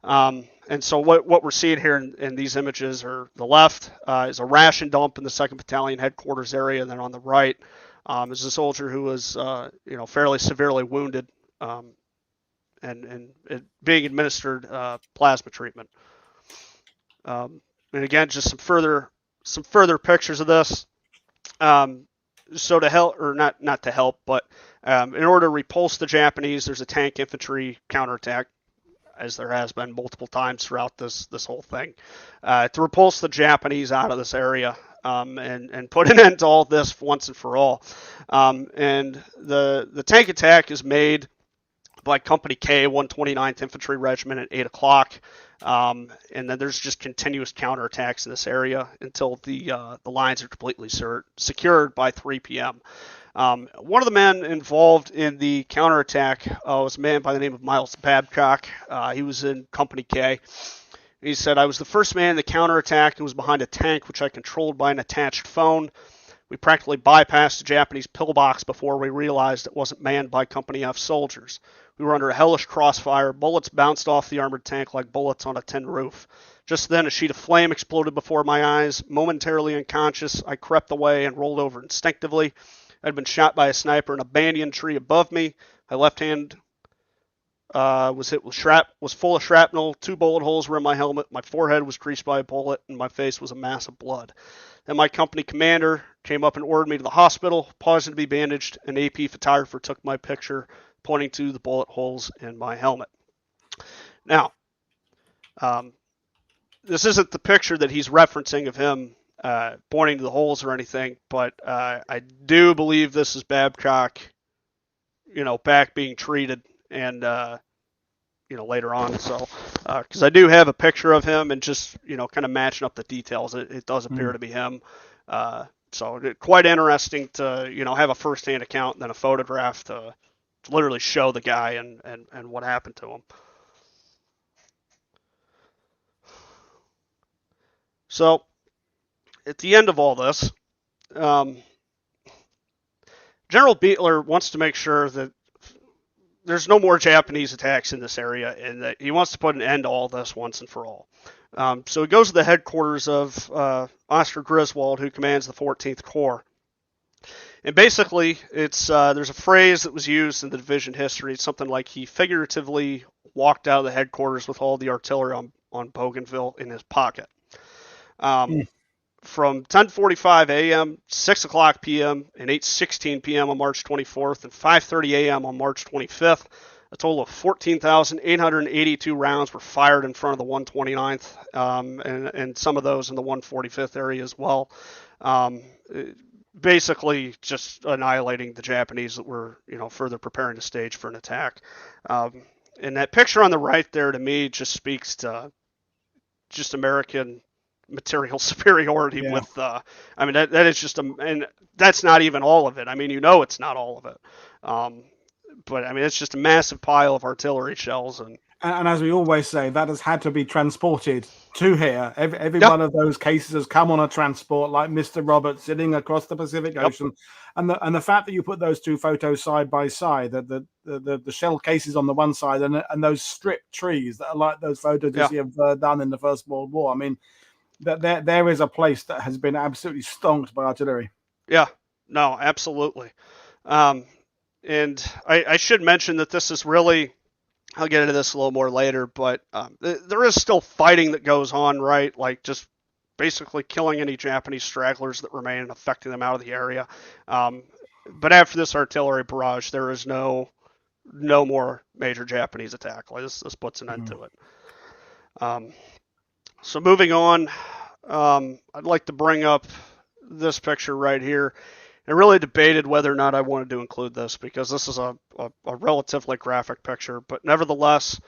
And so what we're seeing here in these images are the left is a ration dump in the 2nd Battalion headquarters area, and then on the right is a soldier who was fairly severely wounded and being administered plasma treatment. And again, just some further pictures of this. So to help, or not to help, but in order to repulse the Japanese, there's a tank-infantry counterattack, as there has been multiple times throughout this whole thing, to repulse the Japanese out of this area and put an end to all this once and for all. And the tank attack is made by Company K, 129th Infantry Regiment at 8 o'clock. And then there's just continuous counterattacks in this area until the lines are completely secured by 3 p.m. One of the men involved in the counterattack was a man by the name of Miles Babcock. He was in Company K. He said, "I was the first man in the counterattack and was behind a tank which I controlled by an attached phone. We practically bypassed the Japanese pillbox before we realized it wasn't manned by Company F soldiers. We were under a hellish crossfire. Bullets bounced off the armored tank like bullets on a tin roof. Just then, a sheet of flame exploded before my eyes. Momentarily unconscious, I crept away and rolled over instinctively. I'd been shot by a sniper in a banyan tree above me. My left hand was hit with was full of shrapnel. 2 bullet holes were in my helmet. My forehead was creased by a bullet, and my face was a mass of blood. Then my company commander came up and ordered me to the hospital, pausing to be bandaged. An AP photographer took my picture, pointing to the bullet holes in my helmet." Now, this isn't the picture that he's referencing of him pointing to the holes or anything, but I do believe this is Babcock, back being treated and later on. So, because I do have a picture of him and just kind of matching up the details, it does appear to be him. So quite interesting to have a first-hand account and then a photograph to literally show the guy and what happened to him. So at the end of all this, General Beetler wants to make sure that there's no more Japanese attacks in this area, and that he wants to put an end to all this once and for all. So he goes to the headquarters of Oscar Griswold, who commands the 14th Corps. And basically, it's there's a phrase that was used in the division history. It's something like he figuratively walked out of the headquarters with all the artillery on Bougainville in his pocket. From 10:45 a.m., 6 o'clock p.m., and 8:16 p.m. on March 24th, and 5:30 a.m. on March 25th, a total of 14,882 rounds were fired in front of the 129th, and some of those in the 145th area as well. Basically, just annihilating the Japanese that were, further preparing the stage for an attack. And that picture on the right there, to me, just speaks to just American material superiority. Yeah. With that is just and that's not even all of it. It's not all of it, but it's just a massive pile of artillery shells. And as we always say, that has had to be transported to here. Every Yep. one of those cases has come on a transport, like Mr. Roberts sitting across the Pacific Ocean. And the fact that you put those two photos side by side, the shell cases on the one side and those stripped trees that are like those photos you see of Verdun in the First World War. That there is a place that has been absolutely stonked by artillery. Yeah, no, absolutely. And I should mention that this is really, I'll get into this a little more later, but there is still fighting that goes on, right? Like just basically killing any Japanese stragglers that remain and affecting them out of the area. But after this artillery barrage, there is no more major Japanese attack. Like this puts an end to it. So moving on, I'd like to bring up this picture right here. I really debated whether or not I wanted to include this because this is a relatively graphic picture, but nevertheless,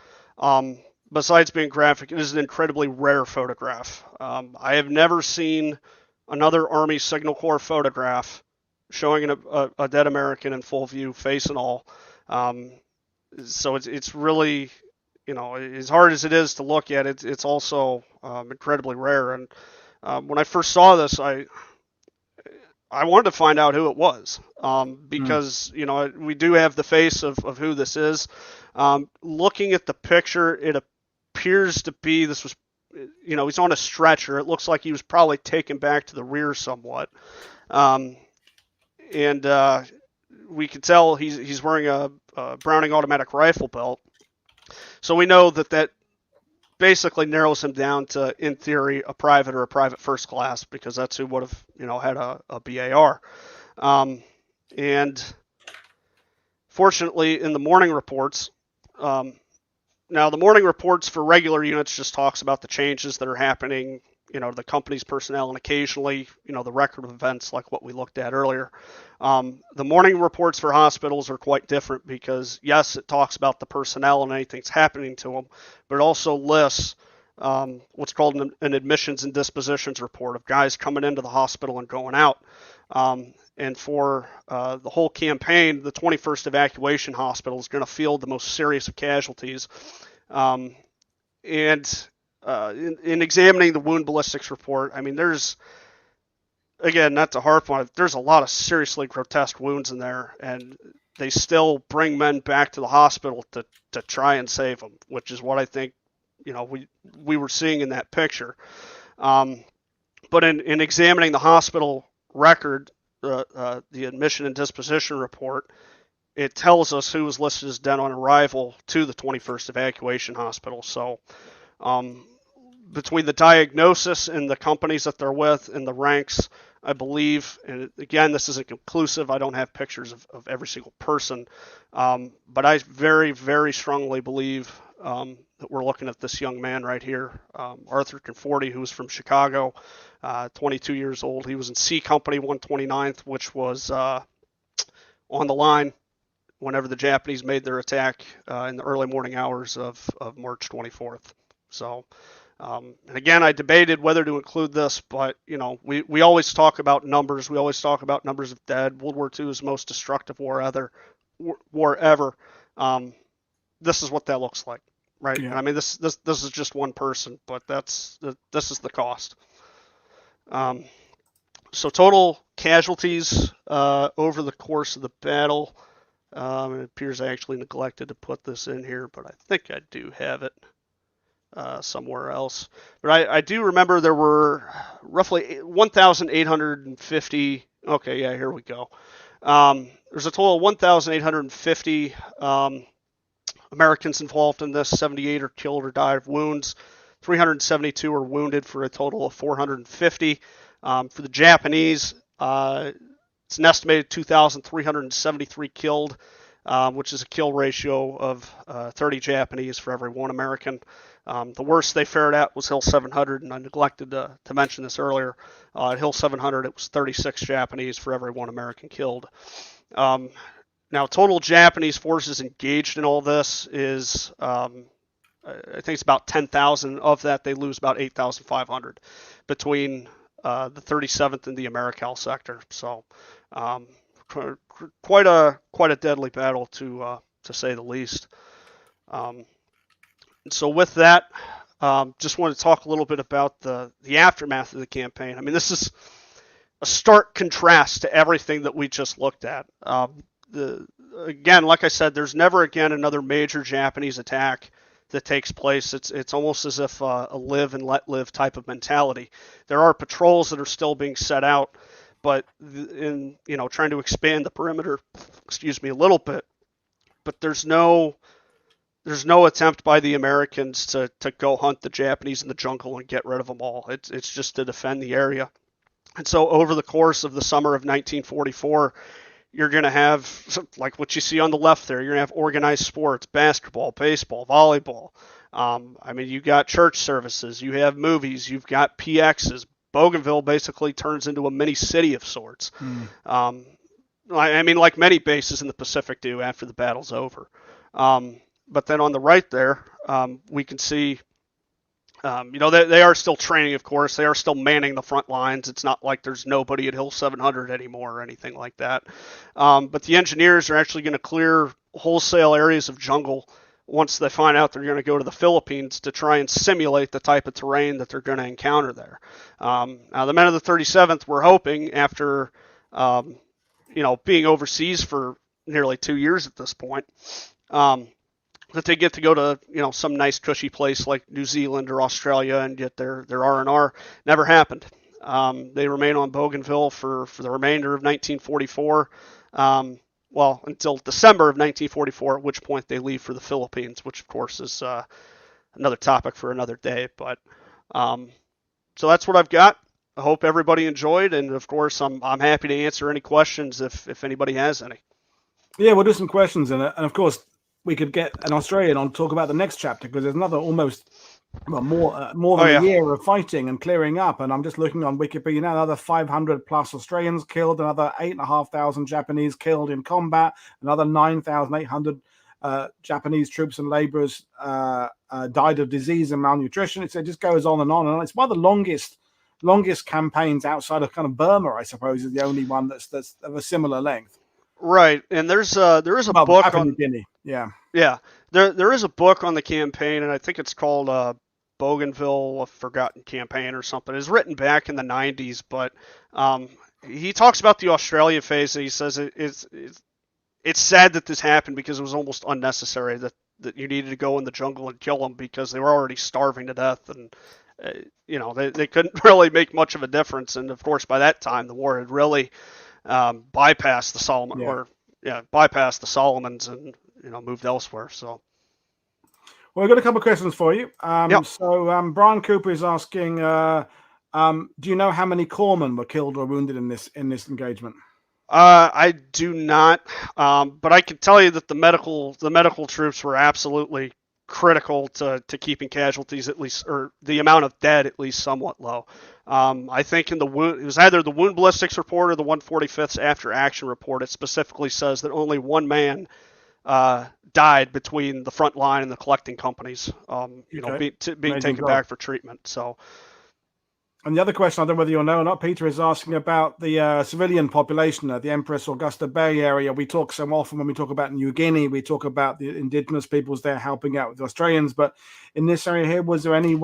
besides being graphic, it is an incredibly rare photograph. I have never seen another Army Signal Corps photograph showing a dead American in full view, face and all. So it's really, as hard as it is to look at, it's also incredibly rare. And when I first saw this, I wanted to find out who it was, because we do have the face of who this is. Looking at the picture, it appears to be this was, he's on a stretcher. It looks like he was probably taken back to the rear somewhat, and we can tell he's wearing a Browning automatic rifle belt. So we know that basically narrows him down to, in theory, a private or a private first class, because that's who would have, had a BAR. And fortunately, in the morning reports, now the morning reports for regular units just talks about the changes that are happening, to the company's personnel, and occasionally, the record of events like what we looked at earlier. The morning reports for hospitals are quite different because, yes, it talks about the personnel and anything that's happening to them, but it also lists what's called an admissions and dispositions report of guys coming into the hospital and going out. And for the whole campaign, the 21st Evacuation Hospital is going to field the most serious of casualties. And in examining the wound ballistics report, there's, again, not to harp on it, there's a lot of seriously grotesque wounds in there, and they still bring men back to the hospital to try and save them, which is what I think, we were seeing in that picture. But in examining the hospital record, the admission and disposition report, it tells us who was listed as dead on arrival to the 21st Evacuation Hospital. So between the diagnosis and the companies that they're with and the ranks, I believe, and again, this isn't conclusive, I don't have pictures of every single person, but I very, very strongly believe we're looking at this young man right here, Arthur Conforti, who was from Chicago, 22 years old. He was in C Company 129th, which was on the line whenever the Japanese made their attack in the early morning hours of March 24th. So, and again, I debated whether to include this, but we always talk about numbers. We always talk about numbers of dead. World War II is the most destructive war ever. This is what that looks like, right? Yeah. And I mean, this is just one person, but this is the cost. So total casualties over the course of the battle. It appears I actually neglected to put this in here, but I think I do have it somewhere else. But I do remember there were roughly 1,850. Okay, yeah, here we go. There's a total of 1,850 Americans involved in this. 78 are killed or died of wounds. 372 are wounded for a total of 450. For the Japanese, it's an estimated 2,373 killed, which is a kill ratio of 30 Japanese for every 1 American. The worst they fared at was Hill 700, and I neglected to mention this earlier. At Hill 700, it was 36 Japanese for every 1 American killed. Now, total Japanese forces engaged in all this is, I think it's about 10,000. Of that, they lose about 8,500 between the 37th and the Americal sector. So, quite a deadly battle to say the least. So with that, just want to talk a little bit about the aftermath of the campaign. I mean, this is a stark contrast to everything that we just looked at. Again, like I said, there's never again another major Japanese attack that takes place. It's almost as if a live and let live type of mentality. There are patrols that are still being set out, but in trying to expand the perimeter, a little bit. But there's no attempt by the Americans to go hunt the Japanese in the jungle and get rid of them all. It's just to defend the area. And so over the course of the summer of 1944, you're going to have, like what you see on the left there, you're going to have organized sports, basketball, baseball, volleyball. I mean, you got church services, you have movies, you've got PXs. Bougainville basically turns into a mini city of sorts. I mean, like many bases in the Pacific do after the battle's over. But then on the right there, we can see, they are still training, of course. They are still manning the front lines. It's not like there's nobody at Hill 700 anymore or anything like that. But the engineers are actually going to clear wholesale areas of jungle once they find out they're going to go to the Philippines to try and simulate the type of terrain that they're going to encounter there. Now, the men of the 37th were hoping after, being overseas for nearly 2 years at this point, that they get to go to some nice cushy place like New Zealand or Australia and get their R&R. Never happened. They remain on Bougainville for the remainder of 1944, until December of 1944, at which point they leave for the Philippines, which of course is another topic for another day. But so that's what I've got. I hope everybody enjoyed, and of course I'm happy to answer any questions if anybody has any. Yeah, we'll do some questions in it, and of course we could get an Australian on to talk about the next chapter, because there's another almost more than a year of fighting and clearing up. And I'm just looking on Wikipedia now, another 500 plus Australians killed, another 8,500 Japanese killed in combat, another 9,800 Japanese troops and laborers died of disease and malnutrition. It just goes on, and it's one of the longest campaigns outside of kind of Burma, I suppose, is the only one that's of a similar length. Right, and there is a book on Guinea. Yeah. There is a book on the campaign, and I think it's called Bougainville, a Forgotten Campaign or something. It's written back in the 90s, but he talks about the Australia phase, and he says it's sad that this happened because it was almost unnecessary that you needed to go in the jungle and kill them because they were already starving to death, and they couldn't really make much of a difference. And of course, by that time, the war had really bypassed the Solomons and moved elsewhere. So, well, I've got a couple of questions for you. So Brian Cooper is asking, do you know how many corpsmen were killed or wounded in this engagement? I do not, but I can tell you that the medical troops were absolutely critical to keeping casualties at least, or the amount of dead at least somewhat low. I think in the wound, it was either the wound ballistics report or the 145th's after action report. It specifically says that only one man died between the front line and the collecting companies, being taken back for treatment. So. And the other question, I don't know whether you'll know or not, Peter, is asking about the civilian population at the Empress Augusta Bay area. We talk so often when we talk about New Guinea, we talk about the indigenous peoples there helping out with the Australians. But in this area here, was there any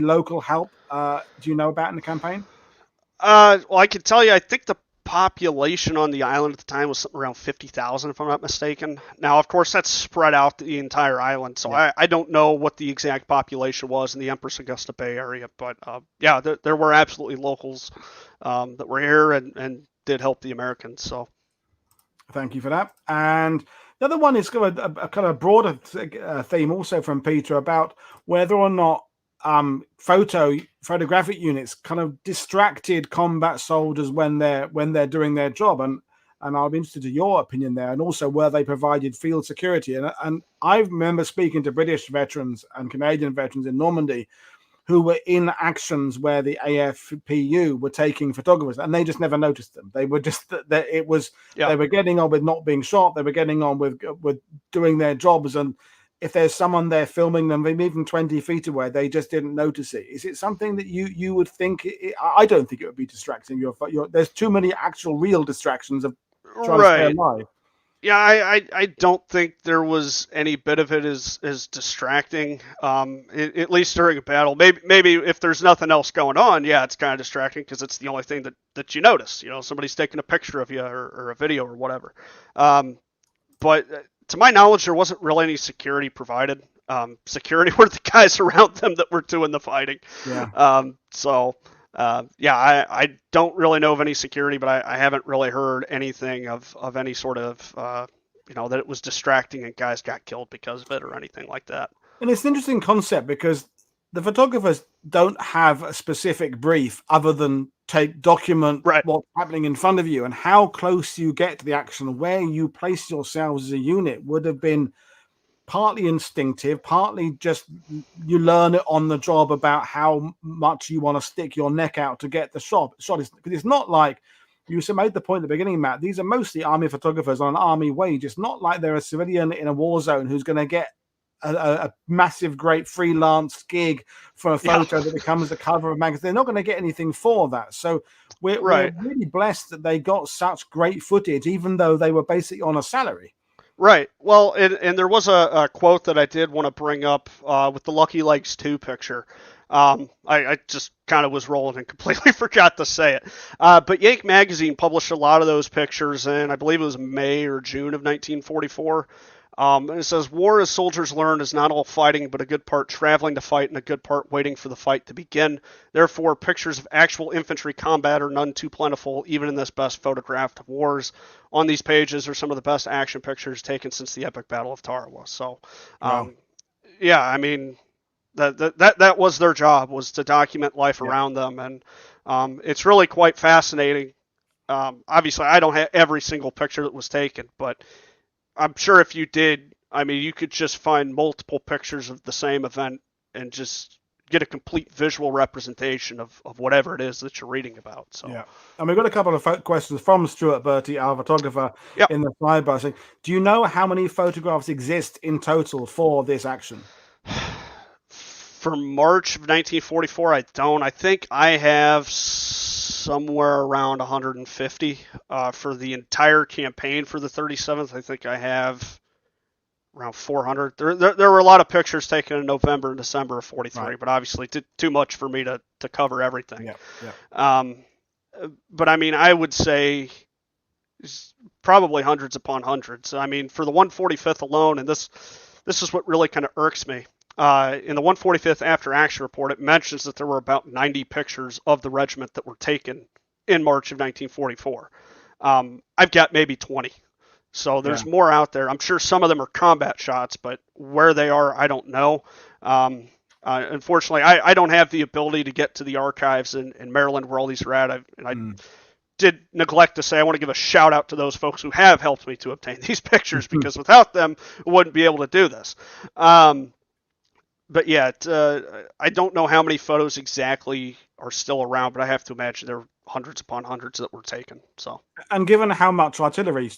local help, do you know about in the campaign? Well, I can tell you, I think the population on the island at the time was something around 50,000, if I'm not mistaken. Now, of course, that's spread out the entire island, so yeah. I don't know what the exact population was in the Empress Augusta Bay area, but yeah, there were absolutely locals that were here and did help the Americans. So, thank you for that. And the other one is kind of a kind of broader theme, also from Peter, about whether or not photographic units kind of distracted combat soldiers when they're doing their job, and I'll be interested in your opinion there, and also where they provided field security. And I remember speaking to British veterans and Canadian veterans in Normandy who were in actions where the AFPU were taking photographers, and they just never noticed them. They were just they were getting on with not being shot. They were getting on with doing their jobs, and if there's someone there filming them, even 20 feet away, they just didn't notice it. Is it something that you would think? I don't think it would be distracting. There's too many actual real distractions of trying to stay alive. Yeah, I don't think there was any bit of it as distracting, at least during a battle. Maybe if there's nothing else going on, yeah, it's kind of distracting because it's the only thing that you notice. You know, somebody's taking a picture of you or a video or whatever. But to my knowledge, there wasn't really any security provided. Security were the guys around them that were doing the fighting. Yeah. I don't really know of any security, but I haven't really heard anything of any sort of, that it was distracting and guys got killed because of it or anything like that. And it's an interesting concept because the photographers don't have a specific brief other than document what's happening in front of you, and how close you get to the action, where you place yourselves as a unit would have been partly instinctive, partly just you learn it on the job about how much you want to stick your neck out to get the shot. Because it's not like you made the point at the beginning, Matt. These are mostly army photographers on an army wage. It's not like they're a civilian in a war zone who's going to get a massive, great freelance gig for a photo that becomes the cover of a magazine. They're not going to get anything for that. So we're really blessed that they got such great footage, even though they were basically on a salary. Right. Well, and there was a quote that I did want to bring up with the Lucky Legs 2 picture. I just kind of was rolling and completely forgot to say it. But Yank Magazine published a lot of those pictures in, I believe it was May or June of 1944. And it says, war, as soldiers learn, is not all fighting, but a good part traveling to fight and a good part waiting for the fight to begin. Therefore, pictures of actual infantry combat are none too plentiful, even in this best photographed of wars. On these pages are some of the best action pictures taken since the epic Battle of Tarawa. So, yeah, I mean, that was their job, was to document life around them. And it's really quite fascinating. Obviously, I don't have every single picture that was taken, but I'm sure if you did, I mean, you could just find multiple pictures of the same event and just get a complete visual representation of whatever it is that you're reading about. So, yeah. And we've got a couple of questions from Stuart Bertie, our photographer, in the sidebar saying, do you know how many photographs exist in total for this action? For March of 1944, I don't. I think I have somewhere around 150 for the entire campaign for the 37th. I think I have around 400. There were a lot of pictures taken in November and December of 43, but obviously too much for me to cover everything. But I mean, I would say probably hundreds upon hundreds. I mean, for the 145th alone, and this is what really kind of irks me. In the 145th After Action Report, it mentions that there were about 90 pictures of the regiment that were taken in March of 1944. I've got maybe 20. So there's more out there. I'm sure some of them are combat shots, but where they are, I don't know. Unfortunately, I don't have the ability to get to the archives in Maryland where all these are at. did neglect to say, I want to give a shout out to those folks who have helped me to obtain these pictures, because without them, I wouldn't be able to do this. But yeah, I don't know how many photos exactly are still around, but I have to imagine there are hundreds upon hundreds that were taken. So, and given how much artillery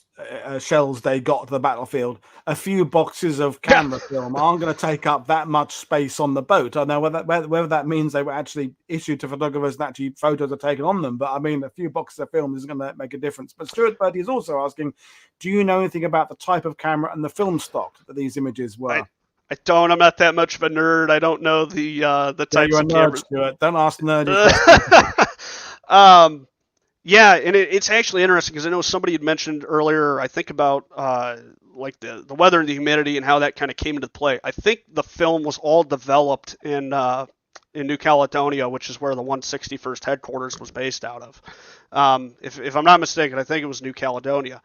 shells they got to the battlefield, a few boxes of camera film aren't going to take up that much space on the boat. I know whether that means they were actually issued to photographers and actually photos are taken on them, but I mean, a few boxes of film isn't going to make a difference. But Stuart Birdie is also asking, do you know anything about the type of camera and the film stock that these images were? I don't. I'm not that much of a nerd. I don't know the types you're a of nerd, cameras. Stuart. Don't ask nerdy questions. Yeah, and it's actually interesting because I know somebody had mentioned earlier, I think about like the weather and the humidity and how that kind of came into play. I think the film was all developed in New Caledonia, which is where the 161st headquarters was based out of. If I'm not mistaken, I think it was New Caledonia.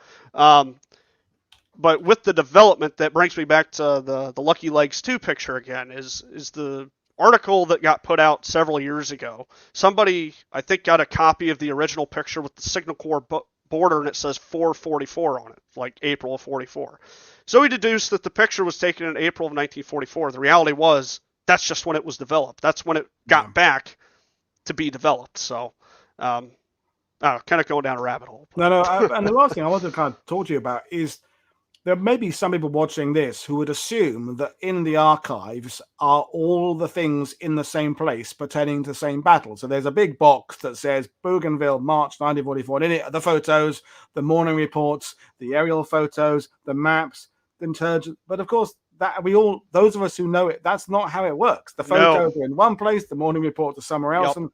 But with the development, that brings me back to the Lucky Legs 2 picture again, is the article that got put out several years ago. Somebody, I think, got a copy of the original picture with the Signal Corps border, and it says 444 on it, like April of 44. So he deduced that the picture was taken in April of 1944. The reality was, that's just when it was developed. That's when it got back to be developed. So, kind of going down a rabbit hole. No, and the last thing I want to kind of talk to you about is, there may be some people watching this who would assume that in the archives are all the things in the same place pertaining to the same battle. So there's a big box that says Bougainville, March 1944, and in it are the photos, the morning reports, the aerial photos, the maps, the intelligence. But of course, those of us who know it, that's not how it works. The photos are in one place, the morning reports are somewhere else, and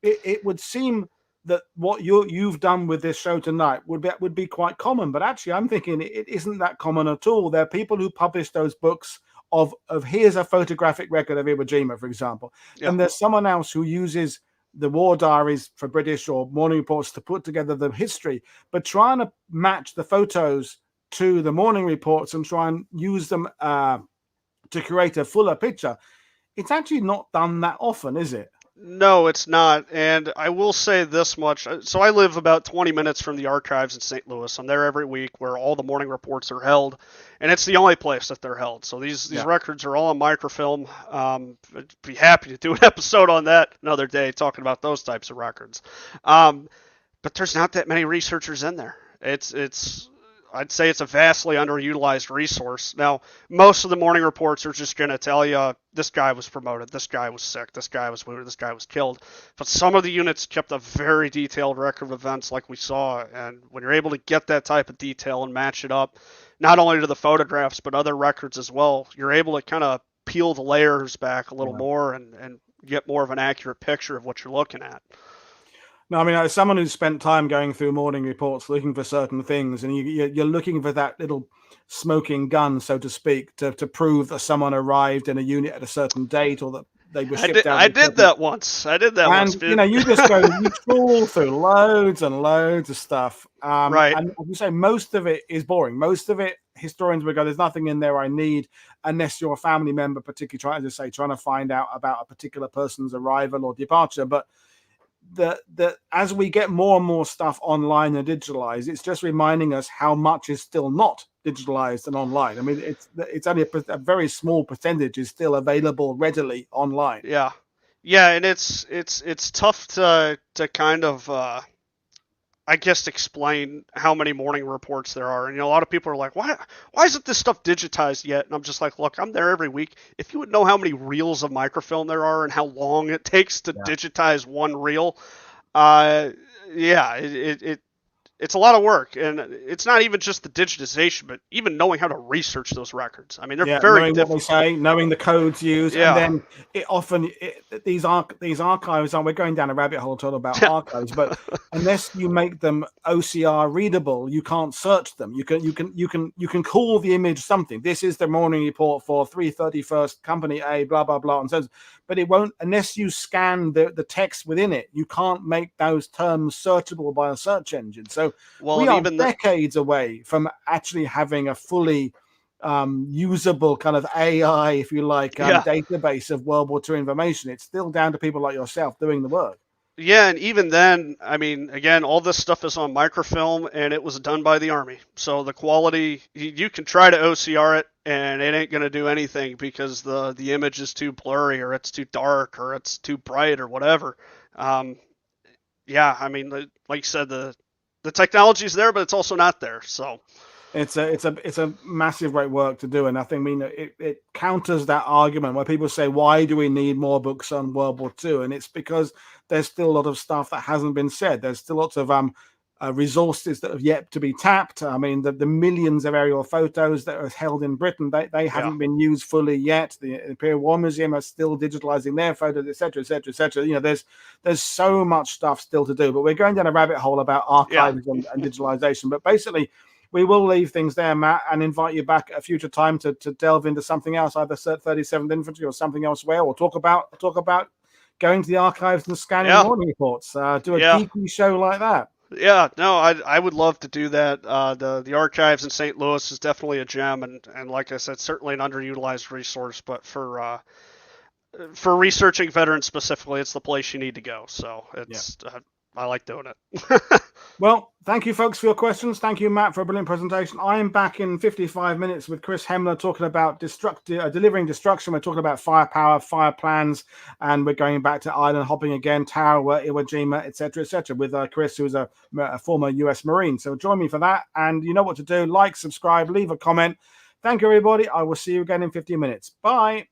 it would seem that what you've done with this show tonight would be quite common, but actually I'm thinking it isn't that common at all. There are people who publish those books of here's a photographic record of Iwo Jima, for example, and there's someone else who uses the war diaries for British or morning reports to put together the history, but trying to match the photos to the morning reports and try and use them to create a fuller picture. It's actually not done that often, is it? No, it's not. And I will say this much. So I live about 20 minutes from the archives in St. Louis. I'm there every week where all the morning reports are held, and it's the only place that they're held. So these records are all on microfilm. I'd be happy to do an episode on that another day, talking about those types of records. But there's not that many researchers in there. I'd say it's a vastly underutilized resource. Now, most of the morning reports are just going to tell you this guy was promoted, this guy was sick, this guy was wounded, this guy was killed. But some of the units kept a very detailed record of events like we saw. And when you're able to get that type of detail and match it up, not only to the photographs, but other records as well, you're able to kind of peel the layers back a little more and get more of an accurate picture of what you're looking at. No, I mean, as someone who's spent time going through morning reports looking for certain things, and you're looking for that little smoking gun, so to speak, to prove that someone arrived in a unit at a certain date or that they were shipped out. I did that once. And, you just go, you trawl through loads and loads of stuff. Right. And as you say, most of it is boring. Most of it, historians would go, there's nothing in there I need, unless you're a family member, particularly trying to find out about a particular person's arrival or departure. But as we get more and more stuff online and digitalized, it's just reminding us how much is still not digitalized and online. I mean, it's only a very small percentage is still available readily online. Yeah, and it's tough to kind of I guess explain how many morning reports there are. And a lot of people are like, why isn't this stuff digitized yet? And I'm just like, look, I'm there every week. If you would know how many reels of microfilm there are and how long it takes to digitize one reel, it's a lot of work. And it's not even just the digitization, but even knowing how to research those records. I mean, they're very knowing difficult. What they say, knowing the codes used, and then these archives we're going down a rabbit hole talking about archives, but unless you make them OCR readable, you can't search them. You can call the image something. This is the morning report for 331st Company A, blah blah blah, and so. But it won't unless you scan the text within it. You can't make those terms searchable by a search engine. So we are decades away from actually having a fully usable kind of AI, if you like, database of World War II information. It's still down to people like yourself doing the work. Yeah, and even then, I mean, again, all this stuff is on microfilm, and it was done by the Army. So the quality, you can try to OCR it, and it ain't gonna do anything because the image is too blurry, or it's too dark, or it's too bright, or whatever. Um, yeah, I mean, like you said, the technology's there, but it's also not there. So It's a massive great work to do, and I think it counters that argument where people say, why do we need more books on World War II? And it's because there's still a lot of stuff that hasn't been said. There's still lots of resources that have yet to be tapped. I mean, the millions of aerial photos that are held in Britain, they yeah, haven't been used fully yet. The Imperial War Museum are still digitalizing their photos, etc., etc., etc. You know, there's so much stuff still to do, but we're going down a rabbit hole about yeah, archives and digitalization. But basically, we will leave things there, Matt, and invite you back at a future time to delve into something else, either 37th Infantry or something elsewhere, or talk about going to the archives and scanning yeah, morning reports. Do a yeah. geeky show like that. Yeah, no, I would love to do that. The archives in St. Louis is definitely a gem, and like I said, certainly an underutilized resource. But for researching veterans specifically, it's the place you need to go. So it's I like doing it. Well, thank you, folks, for your questions. Thank you, Matt, for a brilliant presentation. I am back in 55 minutes with Chris Hemler talking about delivering destruction. We're talking about firepower, fire plans, and we're going back to island hopping again, Tarawa, Iwo Jima, etc., with Chris, who's a former US Marine. So join me for that. And you know what to do. Like, subscribe, leave a comment. Thank you, everybody. I will see you again in 15 minutes. Bye.